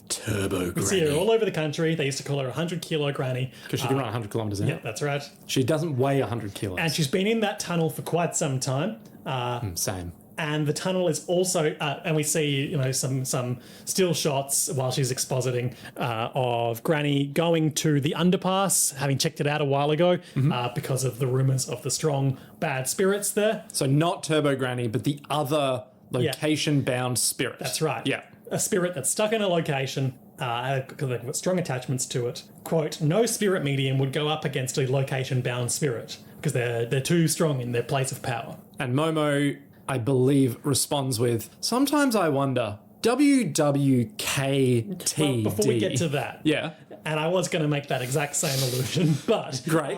Turbo We see her all over the country. They used to call her 100-kilo Granny. Because she can run 100 kilometers an hour. Yeah, that's right. She doesn't weigh 100 kilos. And she's been in that tunnel for quite some time. Same. And the tunnel is also, and we see, you know, some still shots while she's expositing of Granny going to the underpass, having checked it out a while ago, because of the rumors of the strong bad spirits there. So not Turbo Granny, but the other location-bound spirit. That's right. Yeah. A spirit that's stuck in a location because they've got strong attachments to it. Quote, no spirit medium would go up against a location-bound spirit because they're too strong in their place of power. And Momo, I believe, responds with, sometimes I wonder, WWKTD. Well, before we get to that, Yeah. and I was going to make that exact same allusion, but Great.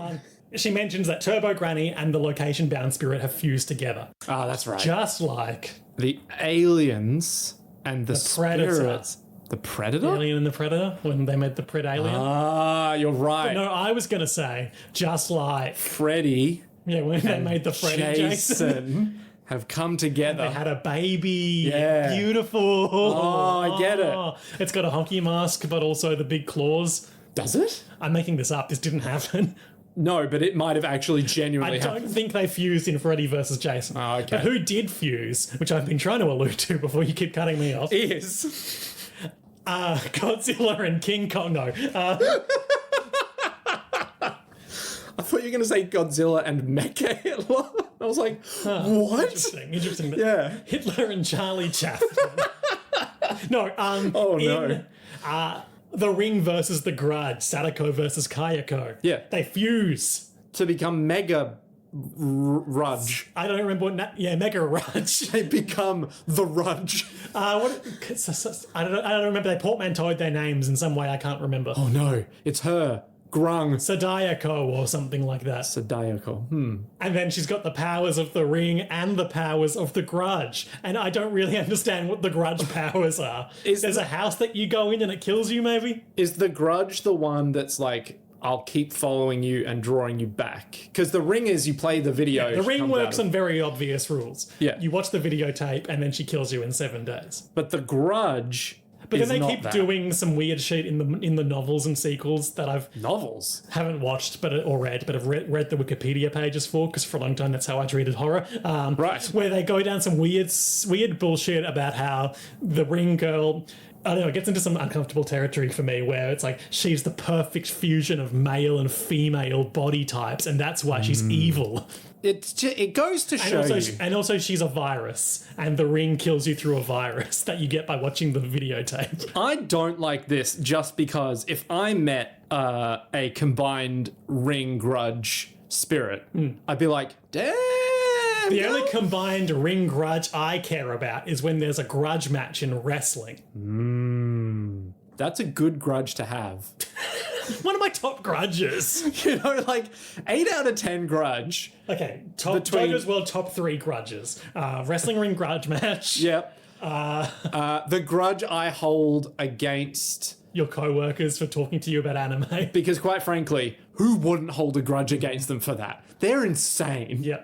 She mentions that Turbo Granny and the location-bound spirit have fused together, Ah, that's right. just like The aliens and the Predator. spirits. The Predator? Alien and the Predator when they made the Pred Alien. Ah, you're right. No, I was going to say just like Freddy when they made the Freddy Jason. Jason have come together. They had a baby. Yeah. Beautiful. Oh, I get it. It's got a honky mask, but also the big claws. Does it? I'm making this up. This didn't happen. No, but it might have actually genuinely I don't happened. think they fused in Freddy versus Jason. Oh, okay. But who did fuse, which I've been trying to allude to before you keep cutting me off, Is Godzilla and King Kong. No. I thought you were going to say Godzilla and Mecha Hitler. I was like, what? Interesting. Yeah. Hitler and Charlie Chaplin. No. Oh, no. In, The Ring versus The Grudge, Sadako versus Kayako. Yeah. They fuse. To become Mega Rudge. I don't remember what. Mega Rudge. They become the Rudge. I don't remember. They portmanteaued their names in some way. I can't remember. Oh no, it's her. Grung. Sadayako or something like that. Sadayako. And then she's got the powers of the Ring and the powers of the Grudge. And I don't really understand what the Grudge powers are. There's a house that you go in and it kills you, maybe? Is the Grudge the one that's like, I'll keep following you and drawing you back? Because the Ring is you play the video. The she Ring comes works out of. on very obvious rules. Yeah. You watch the videotape and then she kills you in 7 days. But the Grudge. But is then they not keep that. doing some weird shit in the novels and sequels that I've novels. haven't watched or read, but I've read the Wikipedia pages for, because for a long time that's how I treated horror. Right. Where they go down some weird bullshit about how the Ring girl, I don't know, it gets into some uncomfortable territory for me, where it's like she's the perfect fusion of male and female body types, and that's why she's evil. It goes to show you. And also she's a virus, and the Ring kills you through a virus that you get by watching the videotape. I don't like this just because if I met a combined Ring Grudge spirit, I'd be like, damn. The only combined ring grudge I care about is when there's a grudge match in wrestling. That's a good grudge to have. One of my top grudges. You know, like 8 out of 10 grudge. Okay, JoJo's World top 3 grudges. Wrestling ring grudge match. Yep. The grudge I hold against Your co-workers for talking to you about anime. because, quite frankly, who wouldn't hold a grudge against them for that? They're insane. Yeah.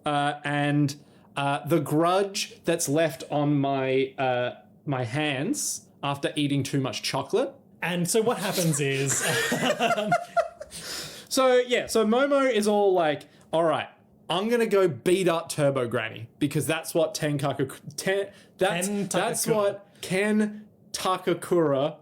And the grudge that's left on my my hands after eating too much chocolate. And so what happens is... So Momo is all like, all right, I'm going to go beat up Turbo Granny because that's what that's what Ken Takakura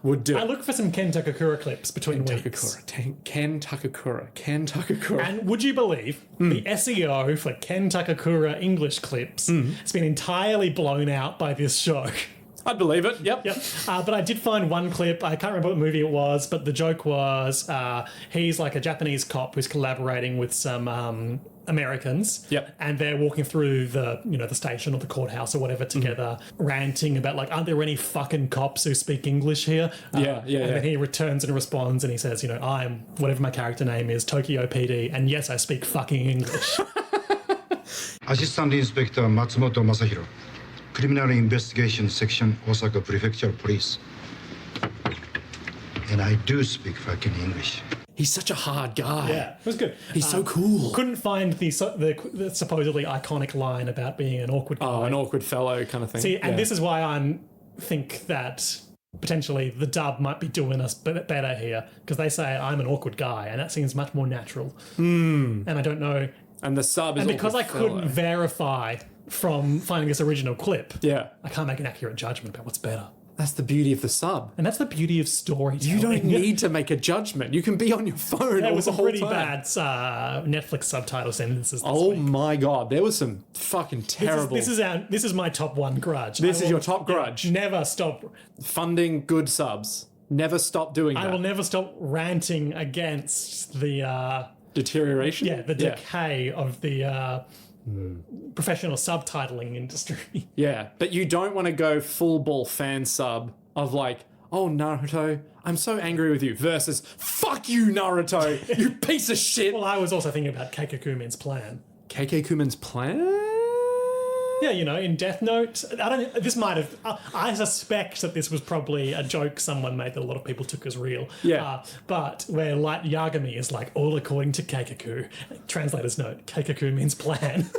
would do. I look for some Ken Takakura clips between weeks. Ken Takakura. And would you believe the SEO for Ken Takakura English clips has been entirely blown out by this show? I'd believe it. Yep. But I did find one clip. I can't remember what movie it was, but the joke was he's like a Japanese cop who's collaborating with some Americans. Yep. And they're walking through the the station or the courthouse or whatever together, ranting about like, aren't there any fucking cops who speak English here? Yeah. And then he returns and responds and he says, I'm whatever my character name is, Tokyo PD, and yes, I speak fucking English. Assistant Inspector Matsumoto Masahiro, Criminal Investigation Section, Osaka Prefecture Police. And I do speak fucking English. He's such a hard guy. Yeah, it was good. He's so cool. Couldn't find the supposedly iconic line about being an awkward guy. Oh, an awkward fellow kind of thing. See, and this is why I think that potentially the dub might be doing us better here, because they say I'm an awkward guy, and that seems much more natural. And I don't know. And the sub is And because I awkward fellow. couldn't verify from finding this original clip, Yeah. I can't make an accurate judgment about what's better. That's the beauty of the sub. And that's the beauty of storytelling. You don't need to make a judgment. You can be on your phone There all was the some whole pretty time. bad Netflix subtitle sentences this Oh week. my god, there was some fucking terrible. This is my top one grudge. This I is your will top grudge. Never stop. Funding good subs. Never stop doing that. I will never stop ranting against the Deterioration? the decay of the professional subtitling industry. Yeah, but you don't want to go full ball fan sub of like, oh Naruto, I'm so angry with you, versus fuck you Naruto, you piece of shit. Well, I was also thinking about Keikokumin's plan. KK Kumin's plan? Yeah, in Death Note, this might have. I suspect that this was probably a joke someone made that a lot of people took as real. Yeah. But where Light Yagami is like, all according to Keikaku. Translator's note: Keikaku means plan.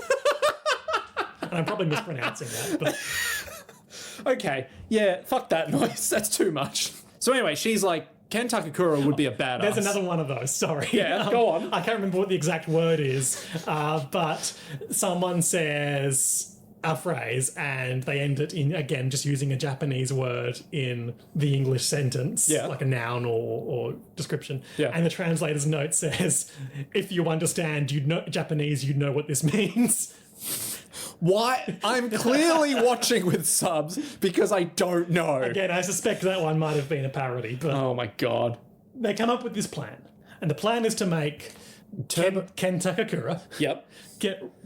And I'm probably mispronouncing that, but. Okay, yeah, fuck that noise. That's too much. So anyway, she's like, Ken Takakura would be a badass. There's another one of those, sorry. Yeah, go on. I can't remember what the exact word is, but someone says a phrase and they end it in, again, just using a Japanese word in the English sentence, like a noun or description. Yeah. And the translator's note says, if you understand Japanese, you know what this means. Why? I'm clearly watching with subs because I don't know. Again, I suspect that one might have been a parody, but Oh my god. they come up with this plan. And the plan is to make Ken Takakura Yep.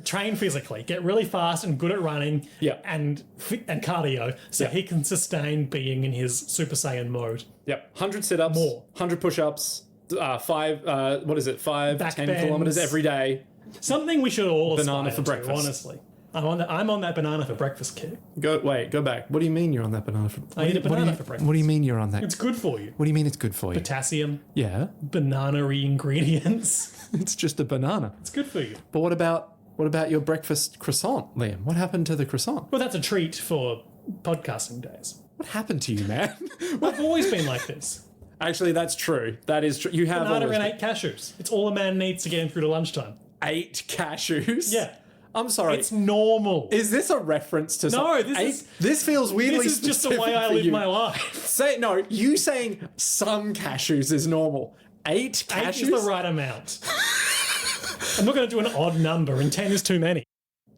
train physically, get really fast and good at running, Yep. and cardio, so he can sustain being in his Super Saiyan mode. Yep. 100 sit-ups. More. 100 push-ups. 5, 10 bends. kilometers every day. Something we should all Banana aspire for to, breakfast. honestly. I'm on that banana for breakfast kick. Go back. What do you mean you're on that banana for I eat a banana for breakfast. What do you mean you're on that? It's good for you. What do you mean it's good for you? Potassium, Yeah. banana-y ingredients. It's just a banana. It's good for you. But what about your breakfast croissant, Liam? What happened to the croissant? Well, that's a treat for podcasting days. What happened to you, man? I've always been like this. Actually, that's true. That is true. You have Banana always and 8 cashews. It's all a man needs to get him through to lunchtime. 8 cashews. Yeah. I'm sorry. It's normal. Is this a reference to No, this feels weirdly This is just the specific way I for live you. my life. Say no, you saying some cashews is normal. 8 cashews? 8 is the right amount. I'm not going to do an odd number, and 10 is too many.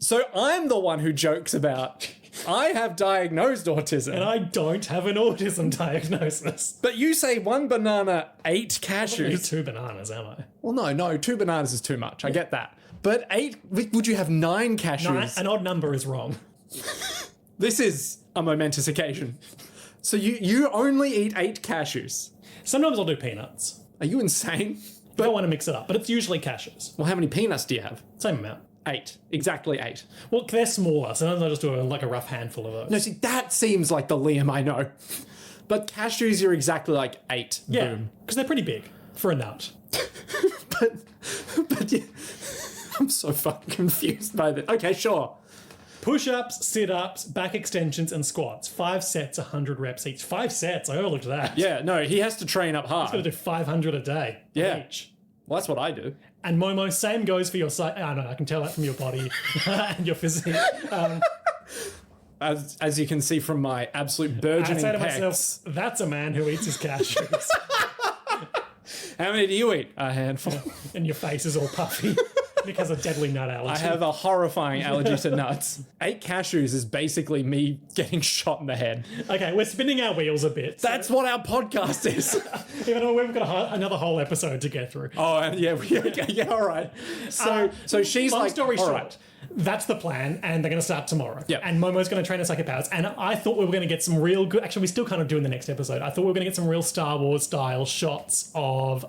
So I'm the one who jokes about I have diagnosed autism. And I don't have an autism diagnosis. But you say one banana, 8 I don't need cashews. 2 bananas, am I? Well, no, 2 bananas is too much. I get that. But 8, would you have 9 cashews? An odd number is wrong. This is a momentous occasion. So you only eat 8 cashews. Sometimes I'll do peanuts. Are you insane? I don't want to mix it up, but it's usually cashews. Well, how many peanuts do you have? Same amount. 8. Exactly 8. Well, they're smaller, so sometimes I just do a rough handful of those. No, see, that seems like the Liam I know. But cashews, you're exactly like 8. Yeah, Boom. because they're pretty big for a nut. But yeah, I'm so fucking confused by this. Okay, sure. Push-ups, sit-ups, back extensions, and squats. 5 sets, 100 reps each. 5 sets, I overlooked that. Yeah, no, he has to train up hard. Gotta do 500 a day. Yeah. Each. Well, that's what I do. And Momo, same goes for your side. I know, I can tell that from your body and your physique. As you can see from my absolute I burgeoning say to pecs. myself, that's a man who eats his cashews. How many do you eat? A handful. And your face is all puffy because of deadly nut allergy. I have a horrifying allergy to nuts. 8 cashews is basically me getting shot in the head. Okay, we're spinning our wheels a bit. That's what our podcast is. Even though we've got another whole episode to get through. Oh, yeah, yeah, all right. So she's Long like, story all short, right. that's the plan, and they're going to start tomorrow. Yep. And Momo's going to train her psychic powers. And I thought we were going to get some real good. Actually, we still kind of do in the next episode. I thought we were going to get some real Star Wars style shots of,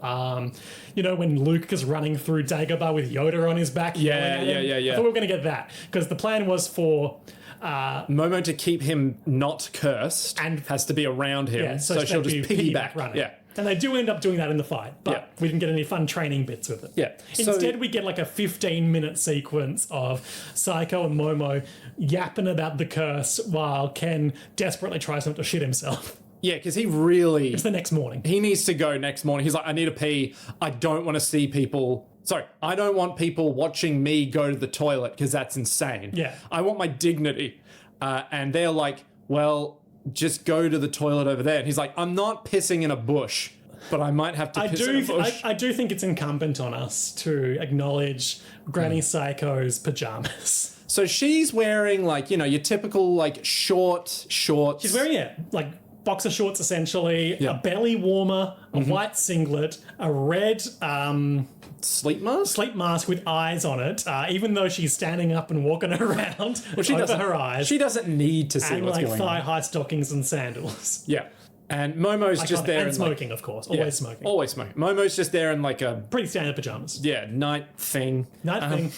when Luke is running through Dagobah with Yoda on his back. Yeah, yelling at him. yeah. I thought we were going to get that because the plan was for. Momo to keep him not cursed And- has to be around him, Yeah, so she'll just piggyback. running. Yeah. And they do end up doing that in the fight, but Yeah. we didn't get any fun training bits with it. Yeah. Instead, we get like a 15-minute sequence of Psycho and Momo yapping about the curse while Ken desperately tries not to shit himself. Yeah, because he really... It's the next morning. He needs to go next morning. He's like, I need to pee. I don't want to see people... Sorry, I don't want people watching me go to the toilet because that's insane. Yeah. I want my dignity. And they're like, well, just go to the toilet over there. And he's like, I'm not pissing in a bush, but I might have to piss in a bush. I do think it's incumbent on us to acknowledge Granny Psycho's pajamas. So she's wearing like, your typical like shorts. She's wearing boxer shorts essentially, a belly warmer, a white singlet, a red sleep mask? sleep mask with eyes on it, even though she's standing up and walking around over her eyes, She doesn't need to see and what's like going on. thigh-high stockings and sandals. Yeah. And Momo's just there and in smoking, of course. Always smoking. Always smoking. Momo's just there in like a Pretty standard pajamas. night thing. Night thing.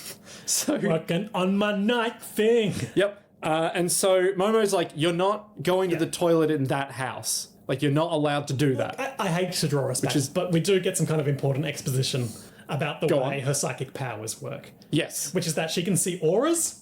So Working on my night thing. yep. And so Momo's like, you're not going to the toilet in that house. Like you're not allowed to do that. I hate to draw us back, but we do get some kind of important exposition about the way her psychic powers work. Yes. Which is that she can see auras.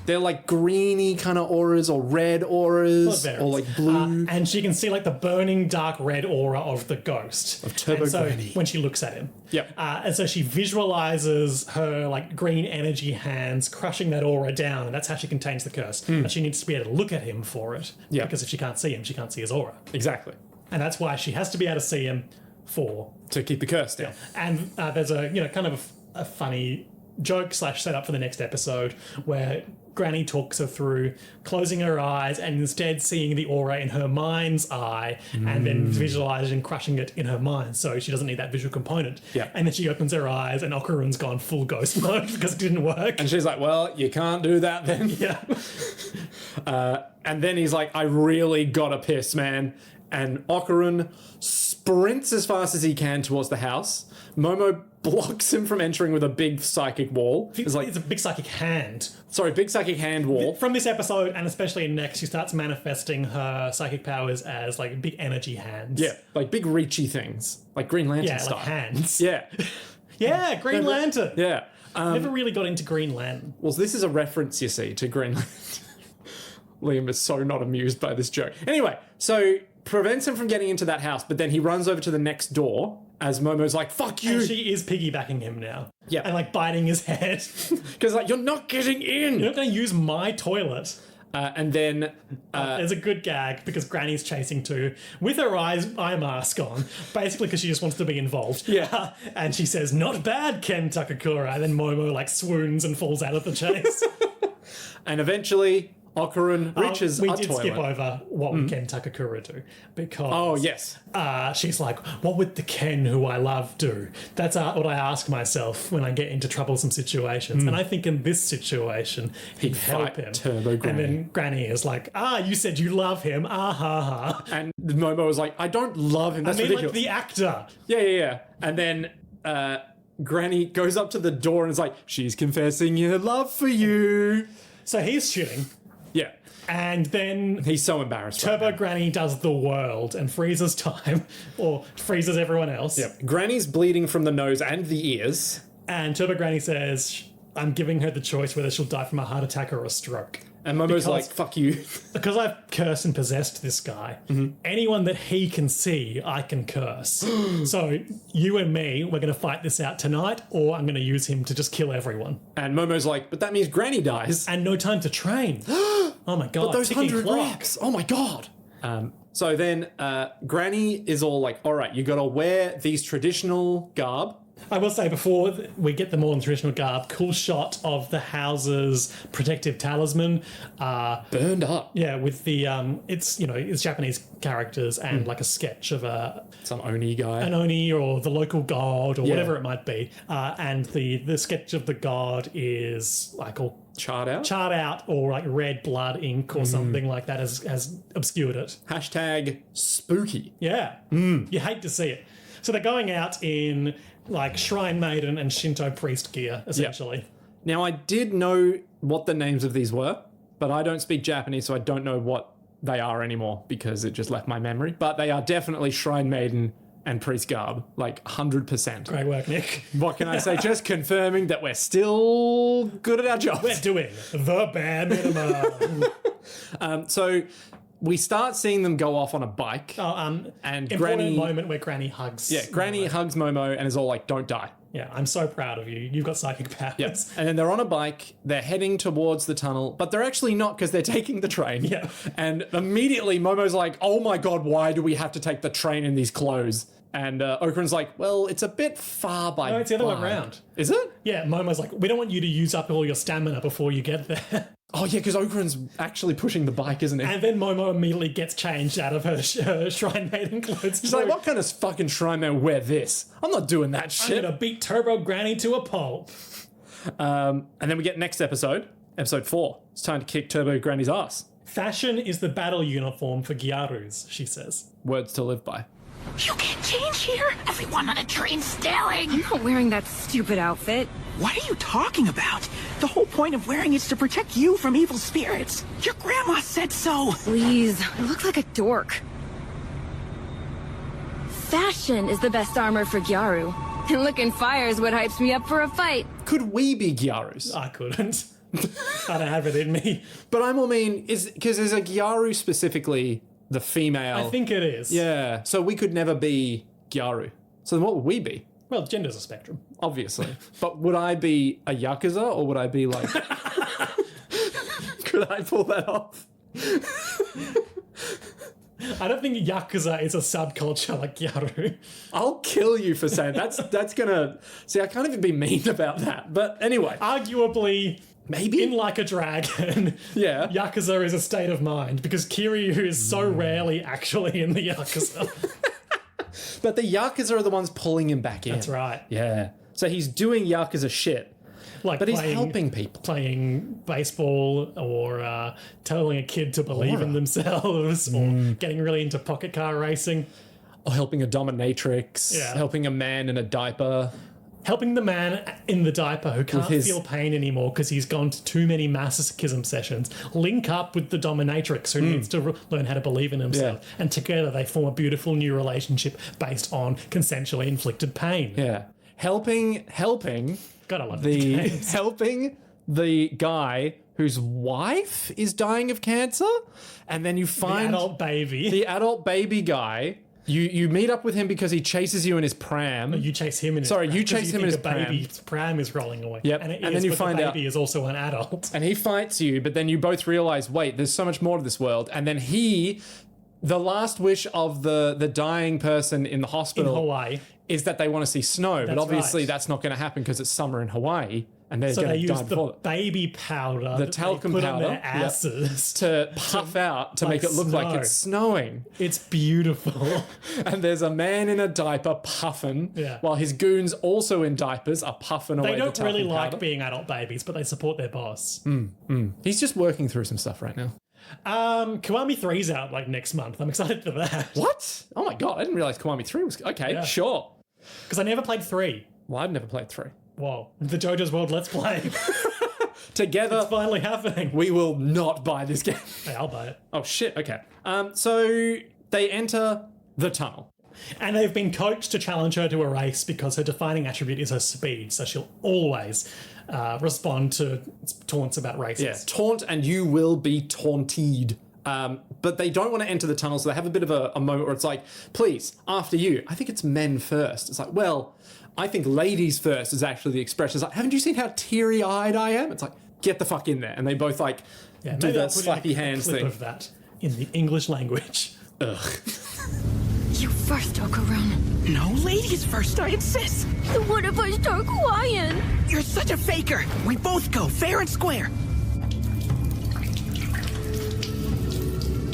They're like greeny kind of auras or red auras or like blue. And she can see like the burning dark red aura of the ghost. Of Turbo And so Granny. when she looks at him. Yep. And so she visualizes her like green energy hands crushing that aura down, and that's how she contains the curse. But she needs to be able to look at him for it. Yeah. Because if she can't see him, she can't see his aura. Exactly. And that's why she has to be able to see him for. To keep the curse down. And there's a kind of a funny joke / setup for the next episode where Granny talks her through closing her eyes and instead seeing the aura in her mind's eye and then visualizing crushing it in her mind, so she doesn't need that visual component. Yeah. And then she opens her eyes and Okarun's gone full ghost mode because it didn't work. And she's like, well, you can't do that then. Yeah. And then he's like, I really gotta piss, man. And Okarun sprints as fast as he can towards the house. Momo blocks him from entering with a big psychic wall. It's a big psychic hand. Sorry, big psychic hand wall. From this episode, and especially in next, she starts manifesting her psychic powers as like big energy hands. Yeah, like big reachy things, like Green Lantern Yeah, style. like hands. Yeah, Yeah, Green Lantern. yeah. Never really got into Green Lantern. Well, this is a reference, you see, to Green Lantern. Liam is so not amused by this joke. Anyway, so prevents him from getting into that house, but then he runs over to the next door as Momo's like, fuck you. And she is piggybacking him now. Yeah. And like biting his head. Because like, you're not getting in. You're not going to use my toilet. And then There's a good gag because Granny's chasing too with her eye mask on, basically because she just wants to be involved. Yeah. And she says, "Not bad, Ken Takakura." And then Momo like swoons and falls out of the chase. and eventually Okarun reaches we a did toilet. skip over what would Ken Takakura do because Oh, yes. she's like, what would the Ken who I love do? That's what I ask myself when I get into troublesome situations. And I think in this situation, he'd help fight him. Turbo Granny. And then Granny is like, you said you love him. Ha ha. And Momo was like, I don't love him. That's I mean, ridiculous. like the actor. Yeah. And then Granny goes up to the door and is like, she's confessing her love for you. So he's shooting. Yeah. And then He's so embarrassed. right Turbo now. Granny does the world and freezes time, or freezes everyone else. Granny's bleeding from the nose and the ears. And Turbo Granny says, I'm giving her the choice whether she'll die from a heart attack or a stroke. And Momo's Because- like, fuck you. Because I've cursed and possessed this guy, anyone that he can see, I can curse. So you and me, we're going to fight this out tonight, or I'm going to use him to just kill everyone. And Momo's like, but that means Granny dies. And no time to train. Oh my God, Those ticking 100 clock. reps. Oh my God. So then Granny is all like, all right, you got to wear these traditional garb. I will say before we get them all in traditional garb, cool shot of the house's protective talisman. Burned up. Yeah, with the it's Japanese characters and like a sketch of Some Oni guy. an oni or the local god or whatever it might be, and the sketch of the god is like all Chart out. charred out or like red blood ink or something like that has obscured it. Hashtag spooky. Yeah, you hate to see it. So they're going out in like shrine maiden and Shinto priest gear essentially. Now, I did know what the names of these were, but I don't speak Japanese, so I don't know what they are anymore because it just left my memory. But they are definitely Shrine Maiden and Priest Garb, like 100%. Great work, Nick. What can I say? Just confirming that we're still good at our jobs. We're doing the bare minimum. So we start seeing them go off on a bike. And Granny- important moment where Granny hugs. Yeah, Granny hugs Momo and is all like, don't die. Yeah, I'm so proud of you. You've got psychic powers. Yes. And then they're on a bike, they're heading towards the tunnel, but they're actually not because they're taking the train. Yeah. And immediately Momo's like, oh my God, why do we have to take the train in these clothes? And Okarun's like, well, it's a bit far by No, it's the other way bike." around. Is it? Yeah, Momo's like, we don't want you to use up all your stamina before you get there. Oh yeah, because Okarun's actually pushing the bike, isn't he? And then Momo immediately gets changed out of her Shrine Maiden clothes. She's like, what kind of fucking shrine man wear this? I'm not doing that I'm shit. gonna beat Turbo Granny to a pulp. And then we get next episode 4. It's time to kick Turbo Granny's ass. Fashion is the battle uniform for Gyarus, she says. Words to live by. You can't change here. Everyone on the train's staring. I'm not wearing that stupid outfit. What are you talking about? The whole point of wearing it's to protect you from evil spirits. Your grandma said so. Please, I look like a dork. Fashion is the best armor for Gyaru. And looking fire is what hypes me up for a fight. Could we be Gyarus? I couldn't. I don't have it in me. But I more mean, is a Gyaru specifically the female? I think it is. Yeah. So we could never be Gyaru. So then what would we be? Well, gender's a spectrum. Obviously. But would I be a Yakuza or would I be like... Could I pull that off? I don't think Yakuza is a subculture like Gyaru. I'll kill you for saying that's gonna... See, I can't even be mean about that. But anyway. Arguably, Maybe? in Like a Dragon, Yeah. Yakuza is a state of mind because Kiryu is so rarely actually in the Yakuza. But the Yakuza are the ones pulling him back in. That's right. Yeah. So he's doing Yakuza shit. Like But he's playing- helping people. Playing baseball or telling a kid to believe in themselves or getting really into pocket car racing. Or helping a dominatrix. Yeah. Helping a man in a diaper. Helping the man in the diaper who can't his- feel pain anymore because he's gone to too many masochism sessions. Link up with the dominatrix who needs to learn how to believe in himself. Yeah. And together they form a beautiful new relationship based on consensually inflicted pain. Yeah. Helping Gotta love these the games. helping the guy whose wife is dying of cancer, and then you The find adult baby. the adult baby guy. You meet up with him because he chases you in his pram. You chase him in his Sorry, pram you 'cause chase him in think his the baby's pram is rolling away. Yep, And, it and is, then you but find the out- baby is also an adult. And he fights you, but then you both realize, wait, there's so much more to this world. And then the last wish of the dying person in the In hospital Hawaii. is that they want to see snow. But That's obviously right. that's not going to happen because it's summer in Hawaii. and they're So going they to die use the before baby powder the that talcum they put powder on their asses. to puff out to like make it look like snow. it's snowing. It's beautiful. And there's a man in a diaper puffing, Yeah. while his goons also in diapers are puffing away They the don't talcum really like powder. being adult babies, but they support their boss. He's just working through some stuff right now. Kiwami 3's out like next month. I'm excited for that. What? Oh my god, I didn't realize Kiwami 3 was... Okay, Yeah. sure. Because I never played 3. Well, I've never played 3. Whoa. The JoJo's World Let's Play. Together, It's finally happening. we will not buy this game. Hey, I'll buy it. Oh shit, okay. So they enter the tunnel. And they've been coached to challenge her to a race because her defining attribute is her speed. So she'll always respond to taunts about races. Yeah, taunt and you will be taunted. But they don't want to enter the tunnel, so they have a bit of a moment where it's like, please, after you. I think it's men first. It's like, well, I think ladies first is actually the expression. It's like, haven't you seen how teary-eyed I am? It's like, get the fuck in there. And they both like do maybe that I'll put in slappy a hands clip thing. of that in the English language. Ugh. You first, Okarun. No ladies first, I insist. What if I start crying? You're such a faker. We both go fair and square.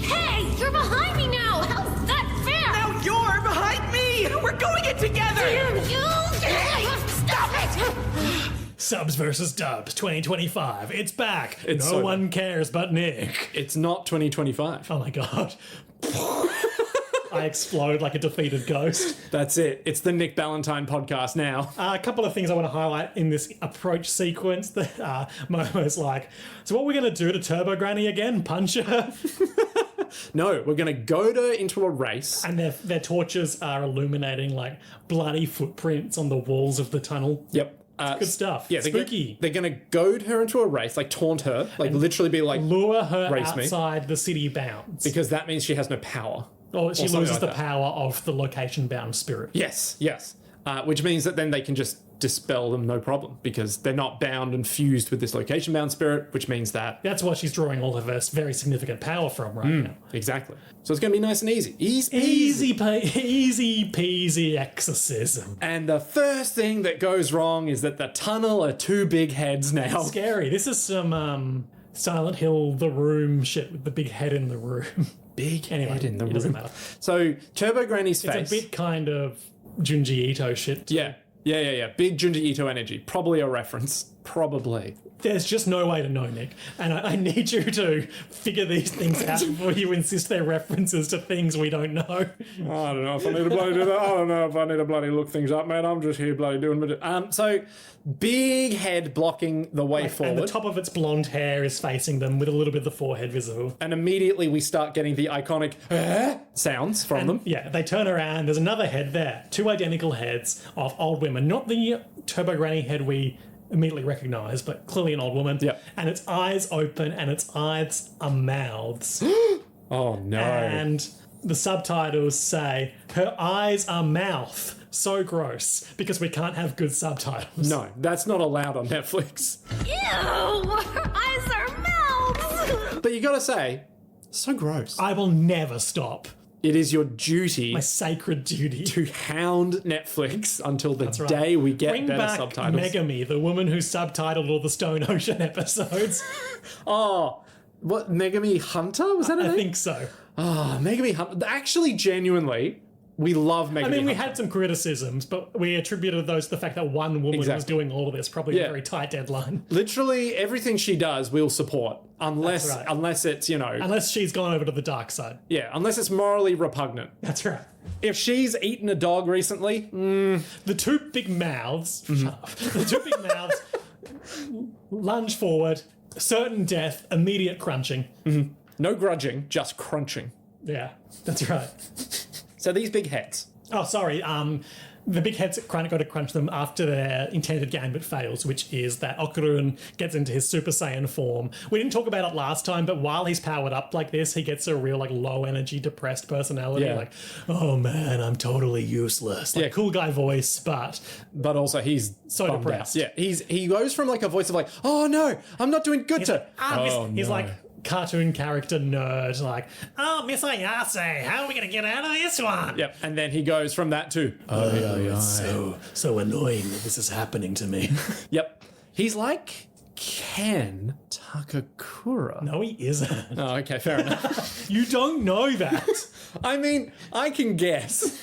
Hey, you're behind me now. How's that fair? Now you're behind me. We're going it together. Stop it! Subs versus Dubs 2025. It's back. It's no so one cares but Nick. It's not 2025. Oh my god. I explode like a defeated ghost. That's it. It's the Nick Ballantyne podcast now. A couple of things I want to highlight in this approach sequence that Momo's like, so what are we going to do to Turbo Granny again? Punch her? No, we're going to go into a race. And their torches are illuminating like bloody footprints on the walls of the tunnel. Yep. Good stuff. Yeah, Spooky. They're going to goad her into a race, like taunt her, like literally be like, Lure her Race me. outside the city bounds. because that means she has no power. Or she something loses like the that. power of the location-bound spirit. Yes, yes. Which means that then they can just dispel them no problem because they're not bound and fused with this location-bound spirit, which means that... That's what she's drawing all of her very significant power from right now. Exactly. So it's going to be nice and easy. Easy. Easy peasy exorcism. And the first thing that goes wrong is that the tunnel are two big heads now. Scary. This is some Silent Hill, The Room shit with the big head in the room. Big head in the it doesn't room. matter. So Turbo Granny's face... It's a bit kind of Junji Ito shit. Yeah. Big Junji Ito energy. Probably a reference. Probably. There's just no way to know, Nick. And I need you to figure these things out before you insist they're references to things we don't know. I don't know if I need to bloody do that. I don't know if I need to bloody look things up, man. I'm just here bloody doing it. So big head blocking the way forward. And the top of its blonde hair is facing them with a little bit of the forehead visible. And immediately we start getting the iconic sounds from them. Yeah, they turn around. There's another head there. Two identical heads of old women. Not the Turbo Granny head we immediately recognize, but clearly an old woman. Yep. And its eyes open and its eyes are mouths. Oh no. And the subtitles say, her eyes are mouth. So gross. Because we can't have good subtitles. No, that's not allowed on Netflix. Ew! Her eyes are mouths! But you gotta say, so gross. I will never stop. It is your duty My sacred duty. to hound Netflix until the Right. day we get Bring better back subtitles. Megami, the woman who subtitled all the Stone Ocean episodes. Oh, what, Megami Hunter? Was that her I name? think so. Oh, Megami Hunter. Actually, genuinely, we love Megami I mean, we Hunter. had some criticisms, but we attributed those to the fact that one woman was Exactly. doing all of this, probably Yeah. a very tight deadline. Literally everything she does, we'll support. Unless, That's right. unless it's, Unless she's gone over to the dark side. unless it's morally repugnant. That's right. If she's eaten a dog recently, The two big mouths, shut up. The two big mouths lunge forward, certain death, immediate crunching. no grudging, just crunching. Yeah, that's right. So these big heads. Oh, sorry. The big heads go to crunch them after their intended gambit fails, which is that Okarun gets into his Super Saiyan form. We didn't talk about it last time, but while he's powered up like this, he gets a real low energy, depressed personality. Yeah. Like, oh man, I'm totally useless. Like, Yeah. cool guy voice, but But also he's So bummed depressed. out. Yeah, he goes from a voice of oh no, I'm not doing good to he's like cartoon character nerd. Like, oh, Miss Ayase, how are we gonna get out of this one? Yep, and then he goes from that to It's so annoying that this is happening to me. yep. He's like Ken Takakura. No, he isn't. Oh, okay, fair enough. You don't know that. I mean, I can guess.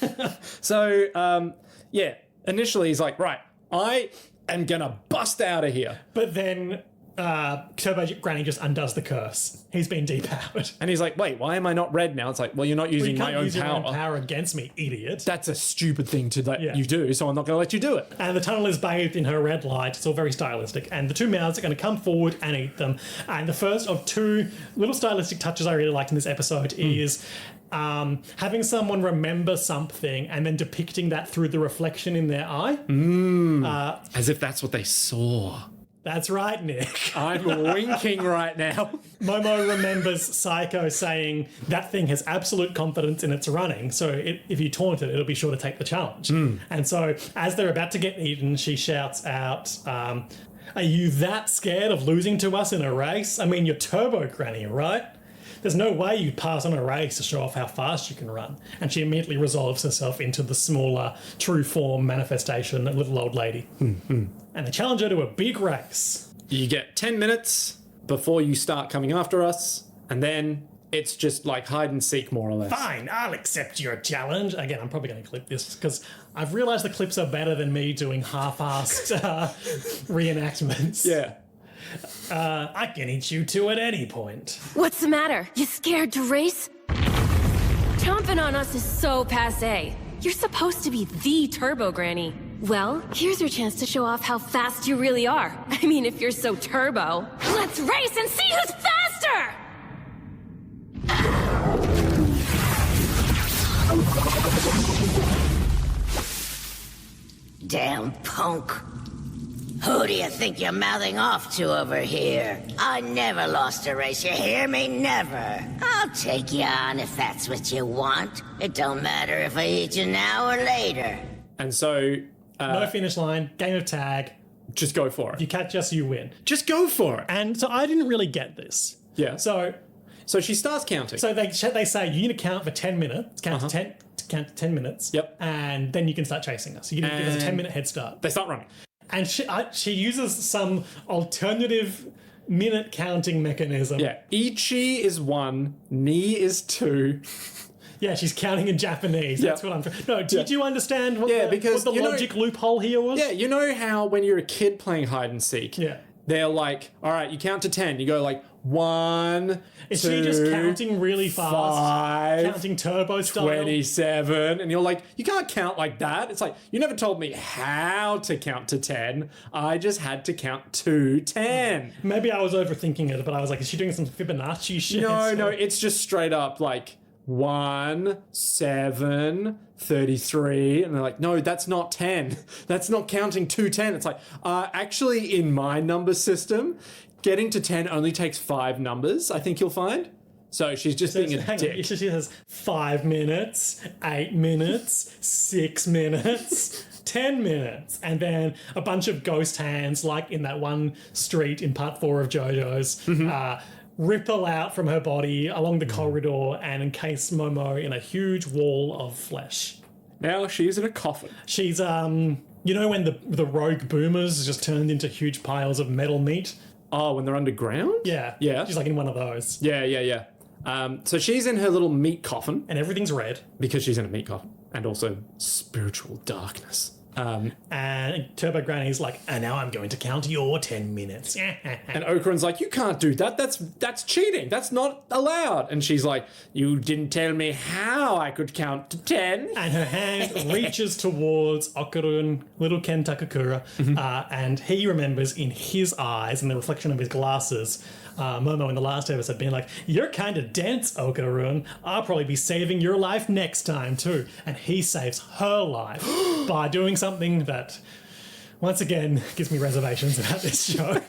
So, yeah, initially he's like, right, I am gonna bust out of here. But then Turbo Granny just undoes the curse. He's been depowered. And he's like, wait, why am I not red now? It's like, well, you're not using You my can't own use your power. own power against me, idiot. That's a stupid thing to let Yeah. you do, so I'm not going to let you do it. And the tunnel is bathed in her red light. It's all very stylistic. And the two mouths are going to come forward and eat them. And the first of two little stylistic touches I really liked in this episode is having someone remember something and then depicting that through the reflection in their eye. As if that's what they saw. That's right, Nick. I'm winking right now. Momo remembers Psycho saying that thing has absolute confidence in its running, so if you taunt it, it'll be sure to take the challenge. And so as they're about to get eaten, she shouts out, are you that scared of losing to us in a race? I mean, you're Turbo Granny, right? There's no way you pass on a race to show off how fast you can run. And she immediately resolves herself into the smaller, true form manifestation, a little old lady. And they challenge her to a big race. You get 10 minutes before you start coming after us, and then it's just like hide and seek, more or less. Fine, I'll accept your challenge. Again, I'm probably going to clip this because I've realised the clips are better than me doing half-assed reenactments. Yeah. I can eat you two at any point. What's the matter? You scared to race? Chomping on us is so passé. You're supposed to be the Turbo Granny. Well, here's your chance to show off how fast you really are. I mean, if you're so turbo. Let's race and see who's faster! Damn punk. Who do you think you're mouthing off to over here? I never lost a race, you hear me? Never. I'll take you on if that's what you want. It don't matter if I eat you now or later. And so, No finish line, game of tag. just go for it. You catch us, you win. Just go for it. And so I didn't really get this. Yeah. So she starts counting. they say you need to count for 10 minutes. Count to 10 minutes. Yep. And then you can start chasing us. You can give us a 10-minute head start. They start running. And she uses some alternative minute counting mechanism. Yeah. Ichi is 1, ni is 2. Yeah, she's counting in Japanese. Yeah. That's what I'm. No, did you understand what because what the you know- logic loophole here was? Yeah, you know how when you're a kid playing hide and seek, Yeah. they're like, all right, you count to 10. You go like 1, Is 2, she just counting really fast? 5, Counting turbo style? 27, and you're like, you can't count like that. It's like, you never told me how to count to 10. I just had to count to 10. Maybe I was overthinking it, but I was like, is she doing some Fibonacci shit? No, it's just straight up like 1, 7, 33, and they're like, no, that's not 10. That's not counting to 10. It's like, actually, in my number system, getting to 10 only takes 5 numbers, I think you'll find. So she's just being a Hang dick. on, she has 5 minutes, 8 minutes, 6 minutes, 10 minutes, and then a bunch of ghost hands, like in that one street in part 4 of JoJo's, ripple out from her body along the corridor and encase Momo in a huge wall of flesh. Now she's in a coffin. She's, you know when the rogue boomers just turned into huge piles of metal meat? Oh, when they're underground? Yeah. Yeah. She's like in one of those. Yeah. So she's in her little meat coffin And everything's red. because she's in a meat coffin, and also spiritual darkness. And Turbo Granny's like, and now I'm going to count your 10 minutes. And Okarun's like, you can't do that. That's cheating. That's not allowed. And she's like, you didn't tell me how I could count to 10. And her hand reaches towards Okarun, little Ken Takakura, and he remembers in his eyes, in the reflection of his glasses, Momo in the last episode being like, you're kind of dense, Okarun. I'll probably be saving your life next time too. And he saves her life by doing something that, once again, gives me reservations about this show.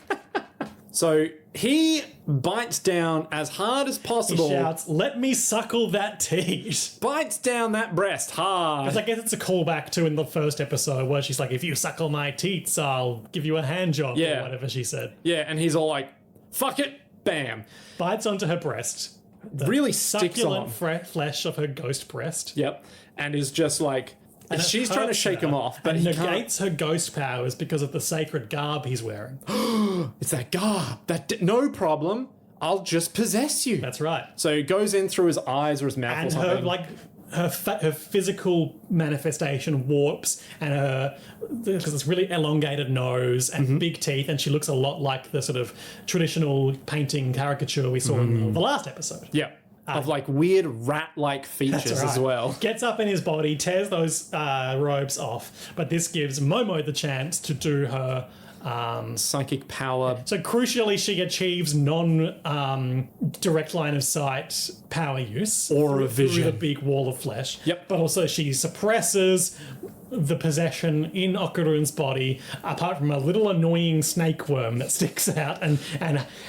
So he bites down as hard as He possible. shouts, let me suckle that teat. Bites down that breast hard. I guess it's a callback to in the first episode where she's like, if you suckle my teats, I'll give you a hand job, Yeah. or whatever she said. Yeah, and he's all like, fuck it, bam. Bites onto her breast. The Really sticks succulent on. flesh of her ghost breast. Yep. And is just like, And it She's trying to hurts shake her him off, but and he can't. negates her ghost powers because of the sacred garb he's wearing. It's that garb. No problem. I'll just possess you. That's right. So it goes in through his eyes or his mouth or And something. her her physical manifestation warps, and there's this really elongated nose and big teeth, and she looks a lot like the sort of traditional painting caricature we saw in the last episode. Yeah. Of like weird rat-like features That's right. as well. Gets up in his body, tears those robes off, but this gives Momo the chance to do her. Psychic power. So crucially, she achieves direct line of sight power use. Aura through vision. the big wall of flesh. Yep. But also she suppresses the possession in Okarun's body, apart from a little annoying snake worm that sticks out and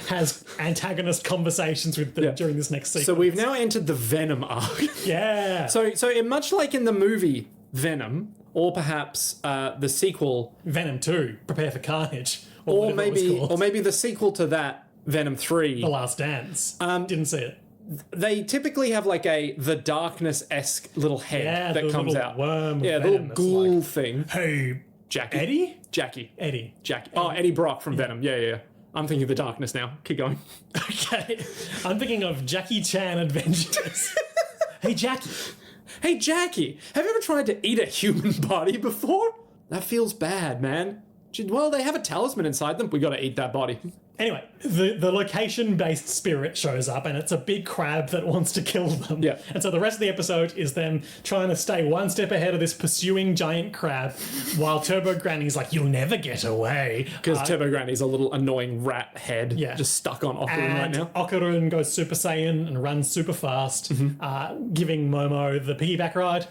has antagonist conversations with them during this next sequence. So we've now entered the Venom arc. Yeah. So much like in the movie Venom, or perhaps the sequel, Venom 2, Prepare for Carnage. or whatever it was maybe called. the sequel to that, Venom 3. The Last Dance. Didn't see it. They typically have like the darkness-esque little head Yeah, that the comes little out. worm of Yeah, the venom little that's ghoul like, thing. Hey, Jackie. Eddie? Jackie. Eddie. Jackie. Oh, Eddie Brock from Venom. Yeah. I'm thinking of the darkness now. Keep going. Okay. I'm thinking of Jackie Chan Adventures. Hey, Jackie. Hey, Jackie, have you ever tried to eat a human body before? That feels bad, man. Well, they have a talisman inside them. We gotta eat that body. Anyway, the location-based spirit shows up, and it's a big crab that wants to kill them. Yeah. And so the rest of the episode is them trying to stay one step ahead of this pursuing giant crab, while Turbo Granny's like, "You'll never get away." Because Turbo Granny's a little annoying rat head just stuck on Okarun right And now. Okarun goes Super Saiyan and runs super fast, giving Momo the piggyback ride.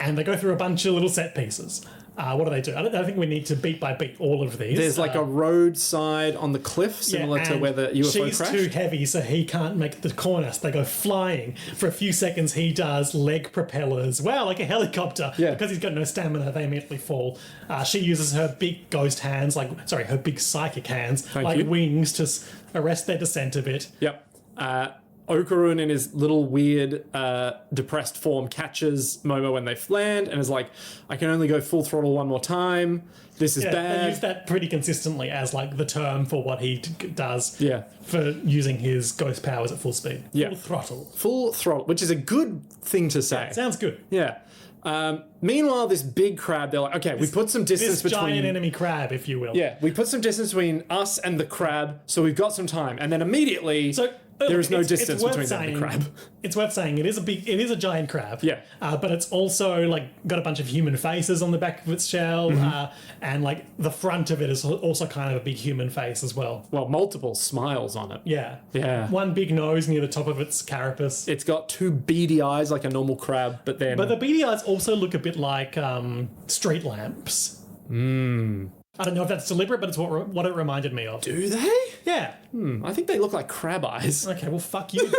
And they go through a bunch of little set pieces. What do? I don't think we need to beat by beat all of these. There's like a roadside on the cliff, similar to and where the UFO she's crashed. too heavy, so he can't make the corner. So they go flying. For a few seconds, he does leg propellers. Wow, like a helicopter. Yeah. Because he's got no stamina, they immediately fall. She uses her big ghost hands, her big psychic hands, you. wings to arrest their descent a bit. Yep. Okarun in his little weird depressed form catches Momo when they land and is like, I can only go full throttle one more time. This is They bad. use that pretty consistently as like the term for what he does. Yeah. For using his ghost powers at full speed. Yeah. Full throttle. Full throttle, which is a good thing to say. Sounds good. Yeah. Meanwhile, this big crab, they're like, okay, we put some distance This between... giant enemy crab, if you will. Yeah, we put some distance between us and the crab, so we've got some time. And then immediately, there is no distance between them and the crab. It's worth saying it is a giant crab. Yeah. But it's also like got a bunch of human faces on the back of its shell, and like the front of it is also kind of a big human face as well. Well, multiple smiles on it. Yeah. Yeah. One big nose near the top of its carapace. It's got two beady eyes like a normal crab, but then... But the beady eyes also look a bit like street lamps. I don't know if that's deliberate, but it's what it reminded me of. Do they? Yeah. I think they look like crab eyes. Okay, well, fuck you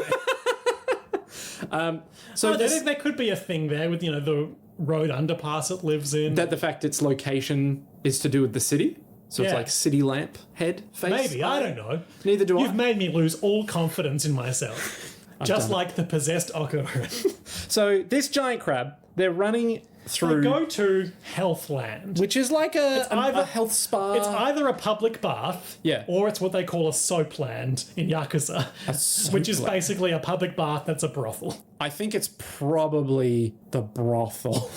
then. So There could be a thing there with, the road underpass it lives in. that the fact its location is to do with the city? So it's Yeah. like city lamp head face? Maybe, I don't know. Neither do You've I. made me lose all confidence in myself. Just like the possessed Okarun. So this giant crab, they're running through... They go to Healthland. which is like a health spa. It's either a public bath, Yeah. or it's what they call a soap land in Yakuza, which is soap land. basically a public bath that's a brothel. I think it's probably the brothel.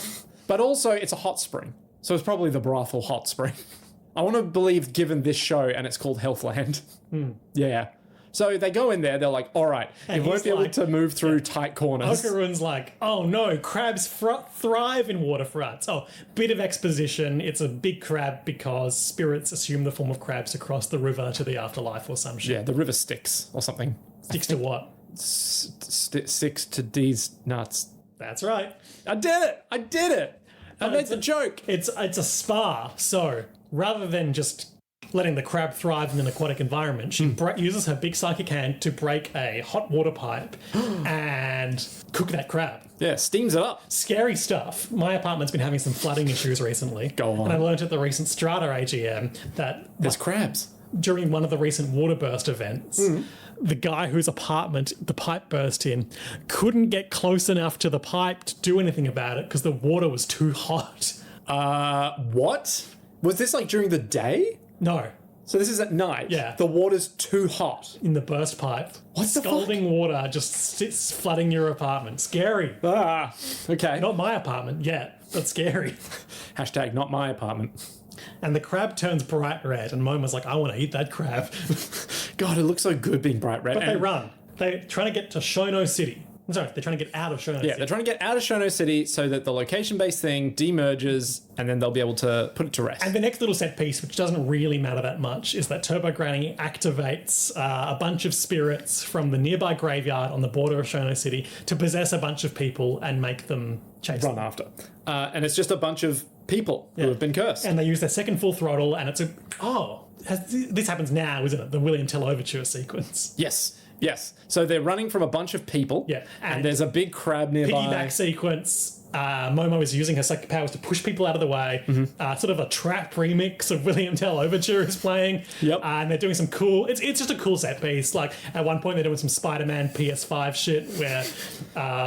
But also, it's a hot spring. So it's probably the brothel hot spring. I want to believe, given this show, and it's called Healthland. Yeah. So they go in there, they're like, all right, you won't he's be able like- to move through tight corners. Okarun's like, oh no, crabs thrive in waterfronts. Oh, bit of exposition. It's a big crab because spirits assume the form of crabs to cross the river to the afterlife or some shit. Yeah, the river Styx or something. Sticks to what? Styx to D's nuts. That's right. I did it! I made the joke! It's a spa, so rather than just letting the crab thrive in an aquatic environment, she uses her big psychic hand to break a hot water pipe and cook that crab. Yeah, steams it up. Scary stuff. My apartment's been having some flooding issues recently. Go on. And I learned at the recent Strata AGM that There's crabs. during one of the recent water burst events, the guy whose apartment the pipe burst in couldn't get close enough to the pipe to do anything about it because the water was too hot. What? Was this like during the day? No, So this is at night. Yeah. The water's too hot. in the burst pipe. What the Scalding water just sits flooding your apartment. Scary. Ah, okay. Not my apartment yet, but scary. Hashtag not my apartment. And the crab turns bright red, and Momo's like, I want to eat that crab. God, it looks so good being bright red. But they run. They're trying to get to Shono City. I'm sorry, they're trying to get out of Shono City. Yeah, they're trying to get out of Shono City so that the location-based thing demerges, and then they'll be able to put it to rest. And the next little set piece, which doesn't really matter that much, is that Turbo Granny activates a bunch of spirits from the nearby graveyard on the border of Shono City to possess a bunch of people and make them chase Run them. after. And it's just a bunch of people who have been cursed. And they use their second full throttle, and it's this happens now, isn't it? The William Tell Overture sequence. Yes. So they're running from a bunch of people. Yeah, And there's a big crab nearby. Piggyback sequence. Momo is using her psychic powers to push people out of the way. Sort of a trap remix of William Tell Overture is playing. Yep. And they're doing some cool. It's just a cool set piece. Like at one point they're doing some Spider-Man PS5 shit where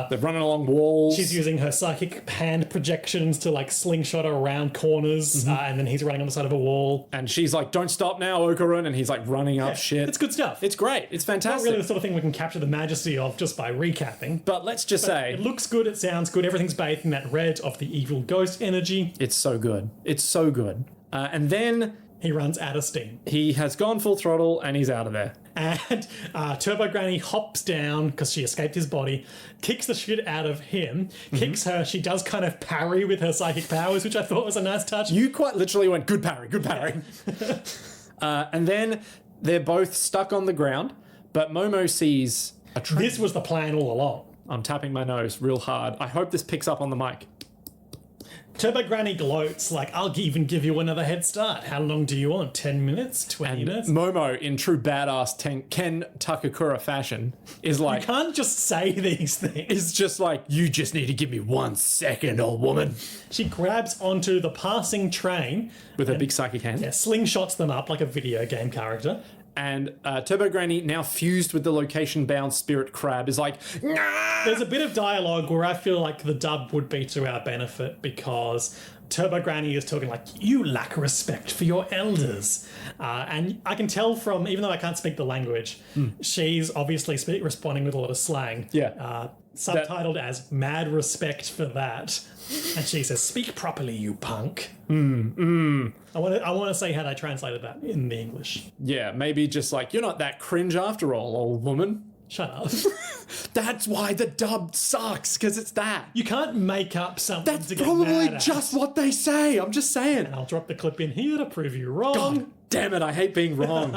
They're running along walls. she's using her psychic hand projections to like slingshot around corners, and then he's running on the side of a wall. And she's like, don't stop now, Okarun. And he's like running up shit. It's good stuff. It's great. It's not fantastic. really the sort of thing we can capture the majesty of just by recapping. But let's just say, It looks good. It sounds good. Everything's bathed in that red of the evil ghost energy. it's so good. It's so good. And then He runs out of steam. he has gone full throttle and he's out of there. And Turbo Granny hops down because she escaped his body, kicks the shit out of him, kicks her. She does kind of parry with her psychic powers, which I thought was a nice touch. You quite literally went, good parry, good parry. And then they're both stuck on the ground, but Momo sees a train. This was the plan all along. I'm tapping my nose real hard. I hope this picks up on the mic. Turbo Granny gloats like, I'll even give you another head start. How long do you want? 10 minutes? 20 minutes? Momo, in true badass Ken Takakura fashion, is like, You can't just say these things. is just like, you just need to give me 1 second, old woman. She grabs onto the passing train, With her big psychic hand. slingshots them up like a video game character. And Turbo Granny, now fused with the location-bound spirit crab, is like, nah! There's a bit of dialogue where I feel like the dub would be to our benefit because Turbo Granny is talking like, you lack respect for your elders. And I can tell from, even though I can't speak the language, she's obviously responding with a lot of slang. Yeah. Subtitled as mad respect for that. And she says, speak properly, you punk. I want to say how they translated that in the English. Yeah, maybe just like, you're not that cringe after all, old woman. Shut up. That's why the dub sucks, because it's that. You can't make up something That's to get probably mad at. just what they say. I'm just saying. I'll drop the clip in here to prove you wrong. God damn it, I hate being wrong.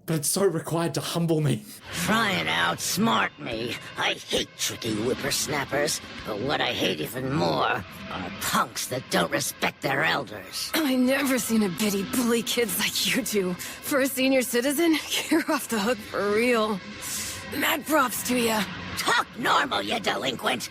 But it's so required to humble me. Try and outsmart me. I hate tricky whippersnappers, but what I hate even more are punks that don't respect their elders. I never seen a bitty bully kids like you do. For a senior citizen, you're off the hook for real. Mad props to ya. Talk normal, you delinquent!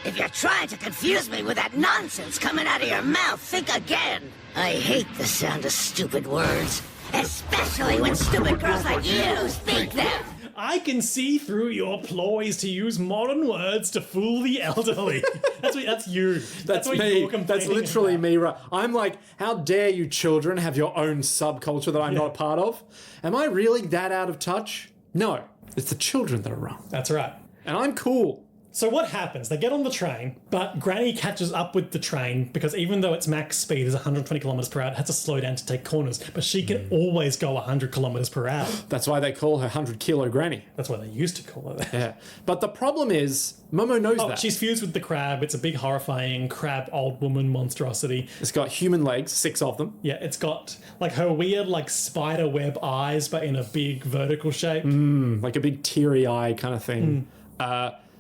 If you're trying to confuse me with that nonsense coming out of your mouth, think again! I hate the sound of stupid words, especially when stupid girls like you speak them! I can see through your ploys to use modern words to fool the elderly. That's you. That's what me. you're complaining That's literally about. me. Right? I'm like, how dare you children have your own subculture that I'm not a part of? Am I really that out of touch? No. It's the children that are wrong. That's right. And I'm cool. So what happens? They get on the train, but Granny catches up with the train because even though its max speed is 120 kilometers per hour, it has to slow down to take corners. But she can always go 100 kilometers per hour. That's why they call her 100-kilo granny. That's why they used to call her that. Yeah. But the problem is, Momo knows that. She's fused with the crab. It's a big, horrifying crab old woman monstrosity. It's got human legs, 6 of them. Yeah, it's got like her weird like spider web eyes, but in a big vertical shape. Like a big teary eye kind of thing.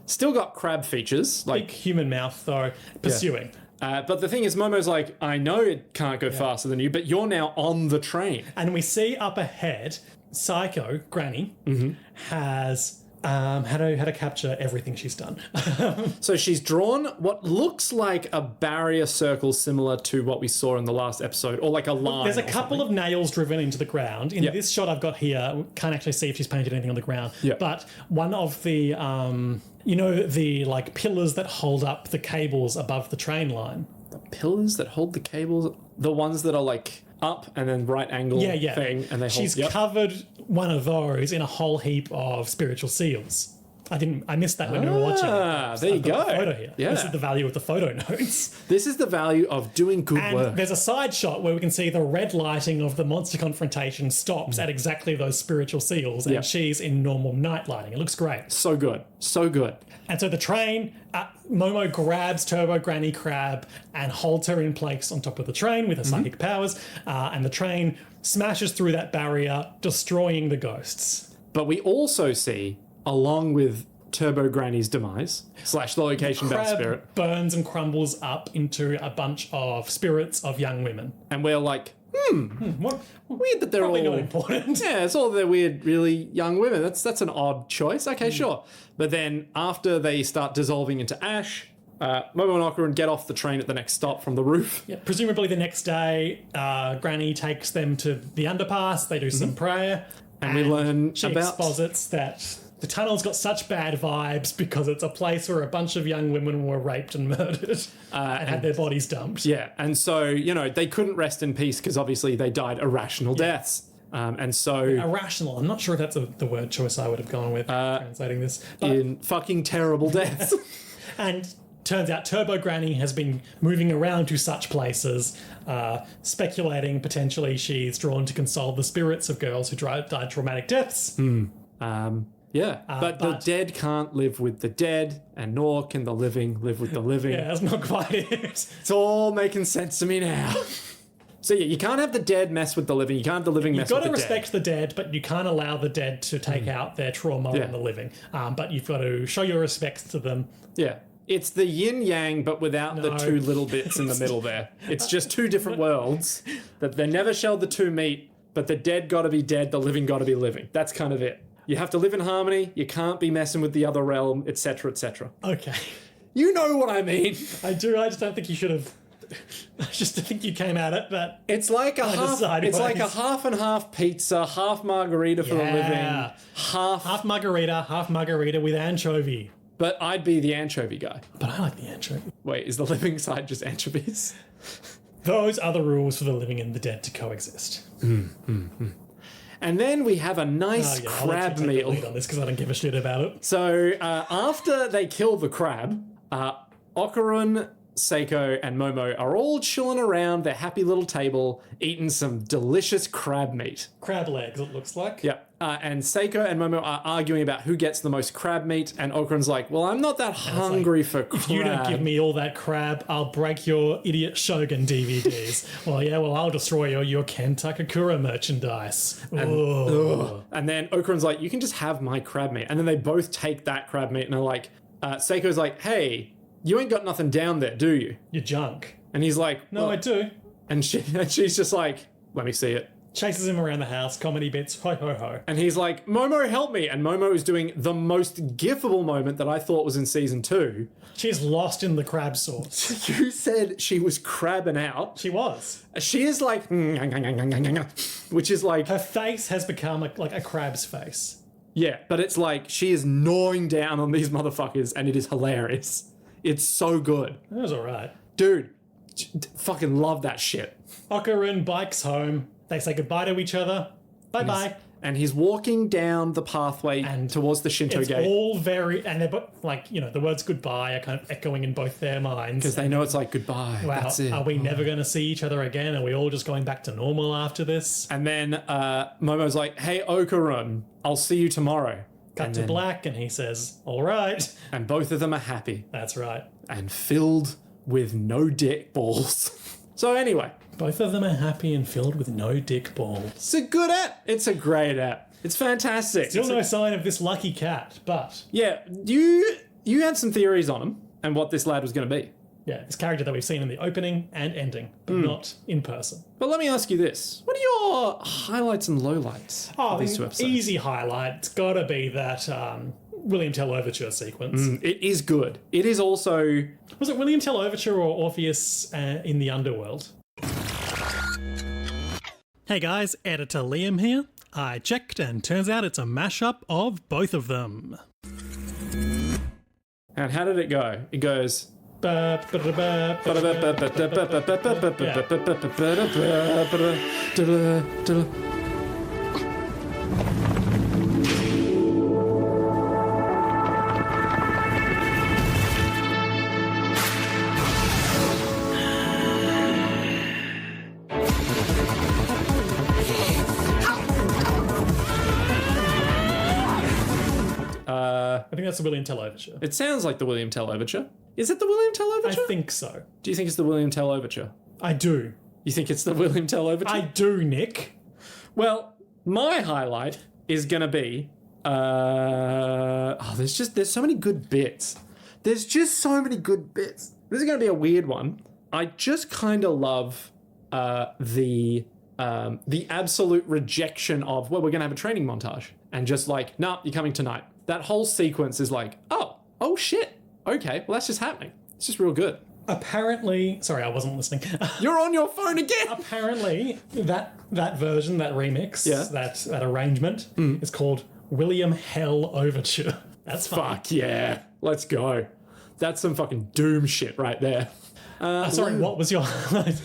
Still got crab features. Like, Big human mouth though, pursuing. but the thing is, Momo's like, I know it can't go faster than you, but you're now on the train. And we see up ahead, Psycho Granny has How to capture everything she's done. So she's drawn what looks like a barrier circle similar to what we saw in the last episode, or like a line. There's a couple of nails driven into the ground. In Yeah. this shot I've got here, we can't actually see if she's painted anything on the ground. Yeah. But one of the, the like pillars that hold up the cables above the train line. pillars that hold the cables, the ones that are like up and then right angle thing, and they She's hold. covered one of those in a whole heap of spiritual seals. I missed that when we were watching it. There you I've got go. the photo here. Yeah. This is the value of the photo notes. This is the value of doing good And work. there's a side shot where we can see the red lighting of the monster confrontation stops at exactly those spiritual seals, and Yeah. she's in normal night lighting. It looks great. So good. So good. And so the train, Momo grabs Turbo Granny Crab and holds her in place on top of the train with her psychic powers, and the train smashes through that barrier, destroying the ghosts. But we also see, along with Turbo Granny's demise / the location-bound Crab spirit, burns and crumbles up into a bunch of spirits of young women. and we're like, What? weird that they're Probably all not important. Yeah, it's all the weird, really young women. That's an odd choice. Okay, sure. But then after they start dissolving into ash, Momo and Okarun get off the train at the next stop from the roof. Yeah, presumably the next day, Granny takes them to the underpass. They do some prayer, And we learn she about- exposits that the tunnel's got such bad vibes because it's a place where a bunch of young women were raped and murdered and had their bodies dumped. Yeah, and so, they couldn't rest in peace because obviously they died irrational deaths. And so Irrational. I'm not sure if that's the word choice I would have gone with translating this. But, in fucking terrible deaths. and turns out Turbo Granny has been moving around to such places, speculating potentially she's drawn to console the spirits of girls who died traumatic deaths. Yeah, but the but- dead can't live with the dead, and nor can the living live with the living. Yeah, that's not quite it. It's all making sense to me now. So yeah, you can't have the dead mess with the living. You can't have the living You've mess got with to the respect the dead, but you can't allow the dead to take out their trauma Yeah. on the living. But you've got to show your respects to them. dead. Yeah. It's the yin yang, but without the No. two little bits in the middle there. It's just two different worlds that they never shall the two meet, but the dead got to be dead, the living got to be living. That's kind of it. You have to live in harmony. You can't be messing with the other realm, etc., etc. Okay. You know what I mean. I do. I just don't think you should have. I just think you came at it, but It's like a half. sideways. It's like a half and half pizza, half margarita for the living, Yeah. half. half margarita with anchovy. But I'd be the anchovy guy. But I like the anchovy. Wait, is the living side just anchovies? Those are the rules for the living and the dead to coexist. And then we have a nice I'll let crab you take the meal. lead on this because I don't give a shit about it. So after they kill the crab, Okarun, Seiko, and Momo are all chilling around their happy little table, eating some delicious crab meat. Crab legs, it looks like. Yep. And Seiko and Momo are arguing about who gets the most crab meat, and Okarun's like, well, I'm not that hungry for crab. If you don't give me all that crab, I'll break your Idiot Shogun DVDs. Well, I'll destroy your Ken Takakura merchandise. And then Okarun's like, you can just have my crab meat. And then they both take that crab meat and are like, Seiko's like, hey, you ain't got nothing down there, do you? You're junk. And he's like, No, well, I do. and she's just like, let me see it. Chases him around the house, comedy bits, ho ho ho. And he's like, Momo, help me. And Momo is doing the most gifable moment that I thought was in season 2. She's lost in the crab sauce. You said she was crabbing out. She was. She is like, which is like, Her face has become like a crab's face. yeah, but it's like she is gnawing down on these motherfuckers and it is hilarious. It's so good. That was alright. Dude, fucking love that shit. Okarun bikes home. They say goodbye to each other. Bye bye. And he's walking down the pathway towards the Shinto It's gate. all very, and they're the words goodbye are kind of echoing in both their minds. Because they know it's like goodbye. Wow, That's it. are we never going to see each other again? Are we all just going back to normal after this? And then Momo's like, hey, Okarun, I'll see you tomorrow. Cut And to then- black, and he says, all right. And both of them are happy That's right. and filled with no dick balls. So anyway, Both of them are happy and filled with no dick balls. it's a good app. It's a great app. It's fantastic. Still It's a- no sign of this lucky cat, but yeah, you had some theories on him and what this lad was going to be. yeah, this character that we've seen in the opening and ending, but not in person. But let me ask you this. What are your highlights and lowlights of these 2 episodes? Easy highlight. It's got to be that William Tell Overture sequence. It is good. It is also... Was it William Tell Overture or Orpheus in the Underworld? Hey guys, Editor Liam here. I checked and turns out it's a mashup of both of them. And how did it go? It goes... I think that's the William Tell Overture. It sounds like the William Tell Overture. Is it the William Tell Overture? I think so. Do you think it's the William Tell Overture? I do. You think it's the William Tell Overture? I do, Nick. Well, my highlight is going to be... there's so many good bits. There's just so many good bits. This is going to be a weird one. I just kind of love the absolute rejection of, well, we're going to have a training montage. And just like, nah, you're coming tonight. That whole sequence is like, oh shit. Okay, well, that's just happening. It's just real good. Apparently, sorry, I wasn't listening. You're on your phone again. Apparently, that version, that remix, Yeah. that arrangement is called William Hell Overture. That's fun. Fuck yeah. Let's go. That's some fucking doom shit right there. Sorry, what was your highlight?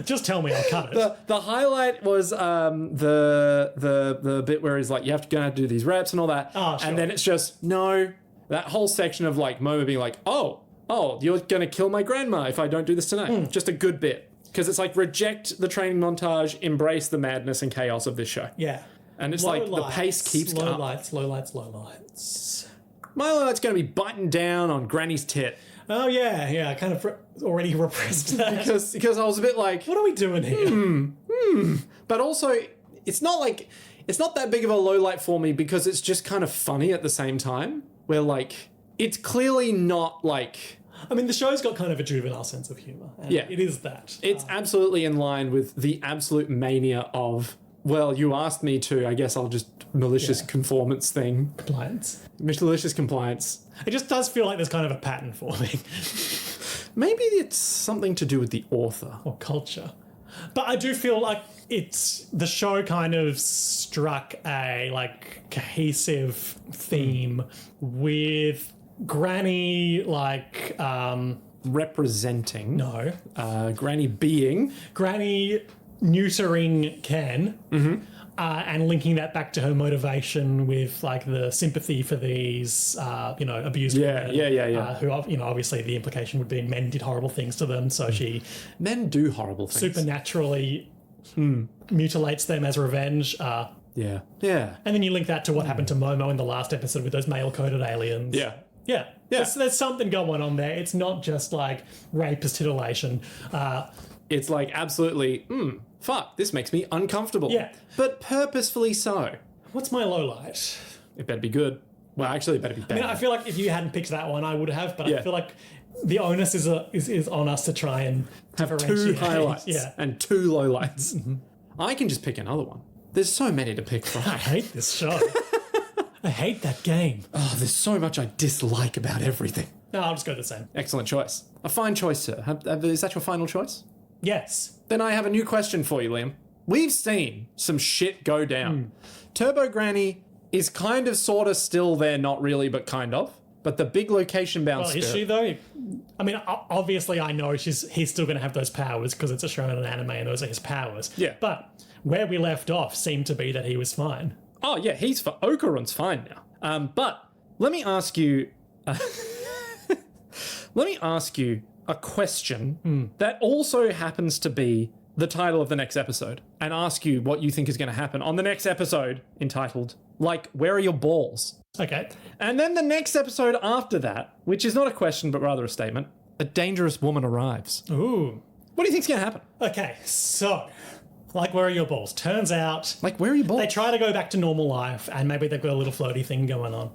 Just tell me, I'll cut it. The highlight was the bit where he's like, you have to go and do these reps and all that. Oh, sure. And then it's just, no. That whole section of like Momo being like, oh, you're going to kill my grandma if I don't do this tonight. Just a good bit. Because it's like, reject the training montage, embrace the madness and chaos of this show. Yeah. And it's like, the pace keeps low up. lights, low lights, low lights. My highlight's going to be biting down on Granny's tit. Oh, yeah, I kind of already repressed that. Because I was a bit like... What are we doing here? But also, it's not that big of a low light for me because it's just kind of funny at the same time. Where, like, it's clearly not, like... I mean, the show's got kind of a juvenile sense of humour. And Yeah. it is that. It's absolutely in line with the absolute mania of, well, you asked me to, I guess I'll just malicious conformance thing. Compliance. Malicious compliance. It just does feel like there's kind of a pattern forming. Maybe it's something to do with the author. Or culture. But I do feel like the show kind of struck a like cohesive theme with Granny like Representing. no. Granny being. Granny neutering Ken and linking that back to her motivation with like the sympathy for these abused women. Yeah. Who obviously the implication would be men did horrible things to them, so she Men do horrible things. supernaturally mutilates them as revenge. Yeah. And then you link that to what happened to Momo in the last episode with those male-coded aliens. Yeah. There's something going on there. It's not just like rape as titillation. It's like absolutely, fuck, this makes me uncomfortable. Yeah. But purposefully so. What's my low light? It better be good. Well, actually, it better be bad. I mean, I feel like if you hadn't picked that one, I would have. But Yeah. I feel like the onus is on us to try and have two differentiate. highlights Yeah. and two lowlights. I can just pick another one. There's so many to pick from. I hate this show. I hate that game. Oh, there's so much I dislike about everything. No, I'll just go the same. Excellent choice. A fine choice, sir. Is that your final choice? Yes. Then I have a new question for you, Liam. We've seen some shit go down. Turbo Granny is kind of, sort of still there, not really, but kind of. But the big location-bound Well, is spirit... she though? I mean, obviously, I know he's still going to have those powers because it's a show in an anime, and those are his powers. Yeah. But where we left off seemed to be that he was fine. Oh, yeah, Okarun's fine now. But let me ask you... let me ask you a question that also happens to be the title of the next episode, and ask you what you think is going to happen on the next episode entitled, like, Where Are Your Balls? Okay. And then the next episode after that, which is not a question but rather a statement, a dangerous woman arrives. Ooh. What do you think's going to happen? Okay, so, like, where are your balls? Turns out... Like, where are your balls? They try to go back to normal life, and maybe they've got a little floaty thing going on.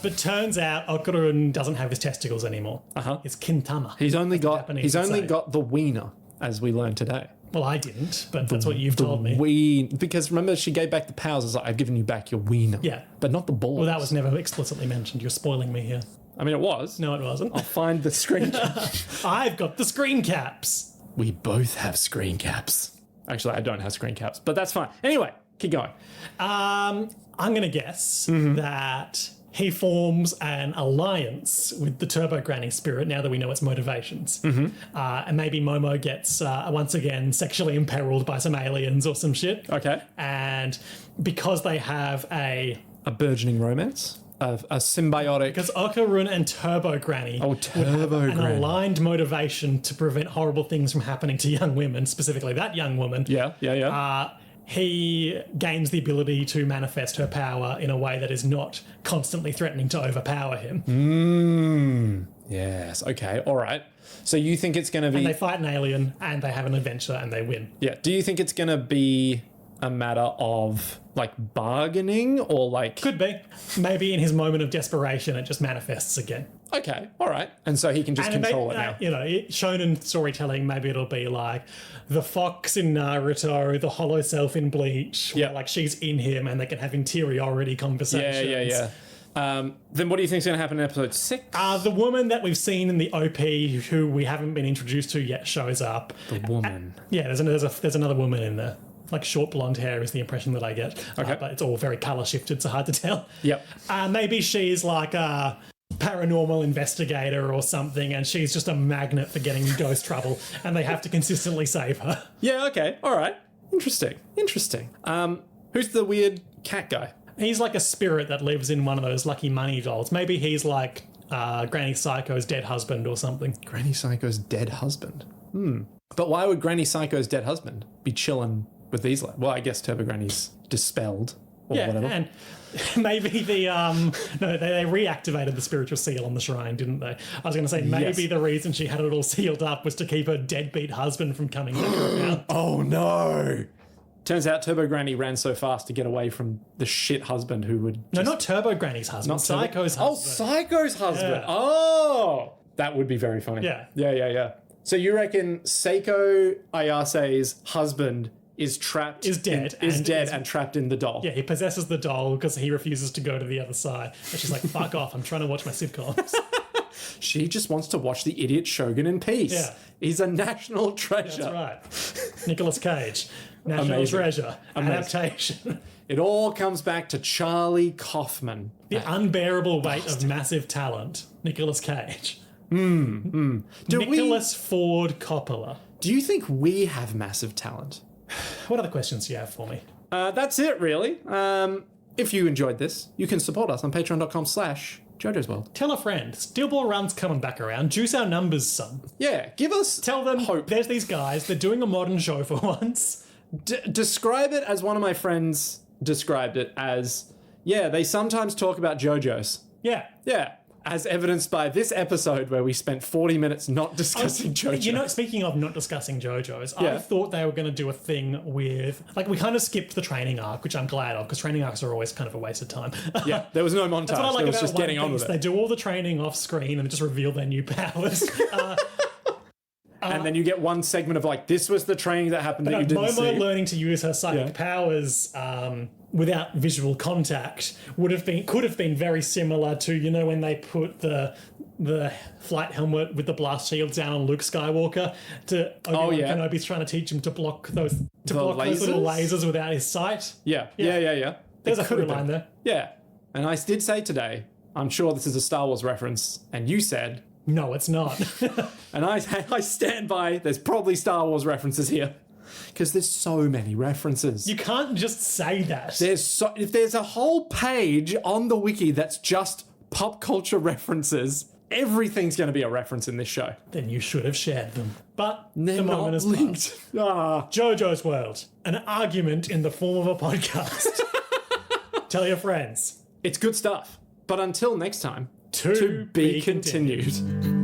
But turns out Okarun doesn't have his testicles anymore. It's Kintama. He's only got Japanese would say. the wiener, as we learned today. Well, I didn't, but that's what you've told me. Because remember, she gave back the powers. It's like, I've given you back your wiener. Yeah. But not the balls. Well, that was never explicitly mentioned. You're spoiling me here. I mean, it was. No, it wasn't. I'll find the screen cap. I've got the screen caps. We both have screen caps. Actually, I don't have screen caps, but that's fine. Anyway, keep going. I'm going to guess that he forms an alliance with the Turbo Granny spirit now that we know its motivations. And maybe Momo gets, once again, sexually imperiled by some aliens or some shit. Okay. And because they have a burgeoning romance? A symbiotic... Because Okarun and Turbo Granny would have an aligned motivation to prevent horrible things from happening to young women, specifically that young woman. Yeah. He gains the ability to manifest her power in a way that is not constantly threatening to overpower him. Yes. Okay. All right. So you think it's going to be... And they fight an alien, and they have an adventure, and they win. Yeah. Do you think it's going to be a matter of, like, bargaining or, like... Could be. Maybe in his moment of desperation, it just manifests again. Okay. All right. And so he can just control it now. You know, shonen storytelling, maybe it'll be like the fox in Naruto, the hollow self in Bleach. Yeah. Where, like, she's in him and they can have interiority conversations. Yeah. Then what do you think is going to happen in episode 6? The woman that we've seen in the OP, who we haven't been introduced to yet, shows up. The woman. Yeah, there's another woman in there. Like short blonde hair is the impression that I get. Okay. But it's all very colour shifted, so hard to tell. Yep. Maybe she's like a paranormal investigator or something, and she's just a magnet for getting in ghost trouble, and they have to consistently save her. Yeah, okay. All right. Interesting. Who's the weird cat guy? He's like a spirit that lives in one of those lucky money dolls. Maybe he's like Granny Psycho's dead husband or something. Granny Psycho's dead husband? But why would Granny Psycho's dead husband be chilling with these? Well, I guess Turbo Granny's dispelled or whatever. And maybe they reactivated the spiritual seal on the shrine, didn't they? I was going to say maybe the reason she had it all sealed up was to keep her deadbeat husband from coming back around. Oh no! Turns out Turbo Granny ran so fast to get away from the shit husband who would... No, not Turbo Granny's husband. Not Psycho's husband. Oh, Psycho's husband. Yeah. Oh! That would be very funny. Yeah. So you reckon Seiko Ayase's husband is dead and trapped in the doll? Yeah, he possesses the doll because he refuses to go to the other side. And she's like, fuck off, I'm trying to watch my sitcoms. She just wants to watch the idiot Shogun in peace. Yeah. He's a national treasure. That's right. Nicolas Cage. National treasure. Adaptation. It all comes back to Charlie Kaufman. The unbearable weight of massive talent. Nicolas Cage. Nicholas Ford Coppola. Do you think we have massive talent? What other questions do you have for me? That's it, really. If you enjoyed this, you can support us on patreon.com/JoJo's World. Tell a friend. Steel Ball Run's coming back around. Juice our numbers, son. Yeah, give us Tell them hope. There's these guys. They're doing a modern show for once. Describe it as one of my friends described it as, they sometimes talk about JoJo's. Yeah. As evidenced by this episode where we spent 40 minutes not discussing JoJo's. You know, speaking of not discussing JoJo's, Yeah. I thought they were going to do a thing with... Like, we kind of skipped the training arc, which I'm glad of, because training arcs are always kind of a waste of time. Yeah, there was no montage. That's what I like there was about just One getting on Piece. with it. They do all the training off screen and just reveal their new powers. And then you get one segment of like, this was the training that happened that you didn't see. Momo learning to use her psychic powers without visual contact could have been very similar to, you know, when they put the flight helmet with the blast shield down on Luke Skywalker to Obi-Wan Kenobi's trying to teach him to block those little lasers without his sight. Yeah. There's a through line there. Yeah. And I did say today, I'm sure this is a Star Wars reference, and you said... No, it's not. And I stand by, there's probably Star Wars references here. Because there's so many references. You can't just say that. If there's a whole page on the wiki that's just pop culture references, everything's going to be a reference in this show. Then you should have shared them. But they're the moment not is linked. JoJo's World. An argument in the form of a podcast. Tell your friends. It's good stuff. But until next time, To be continued.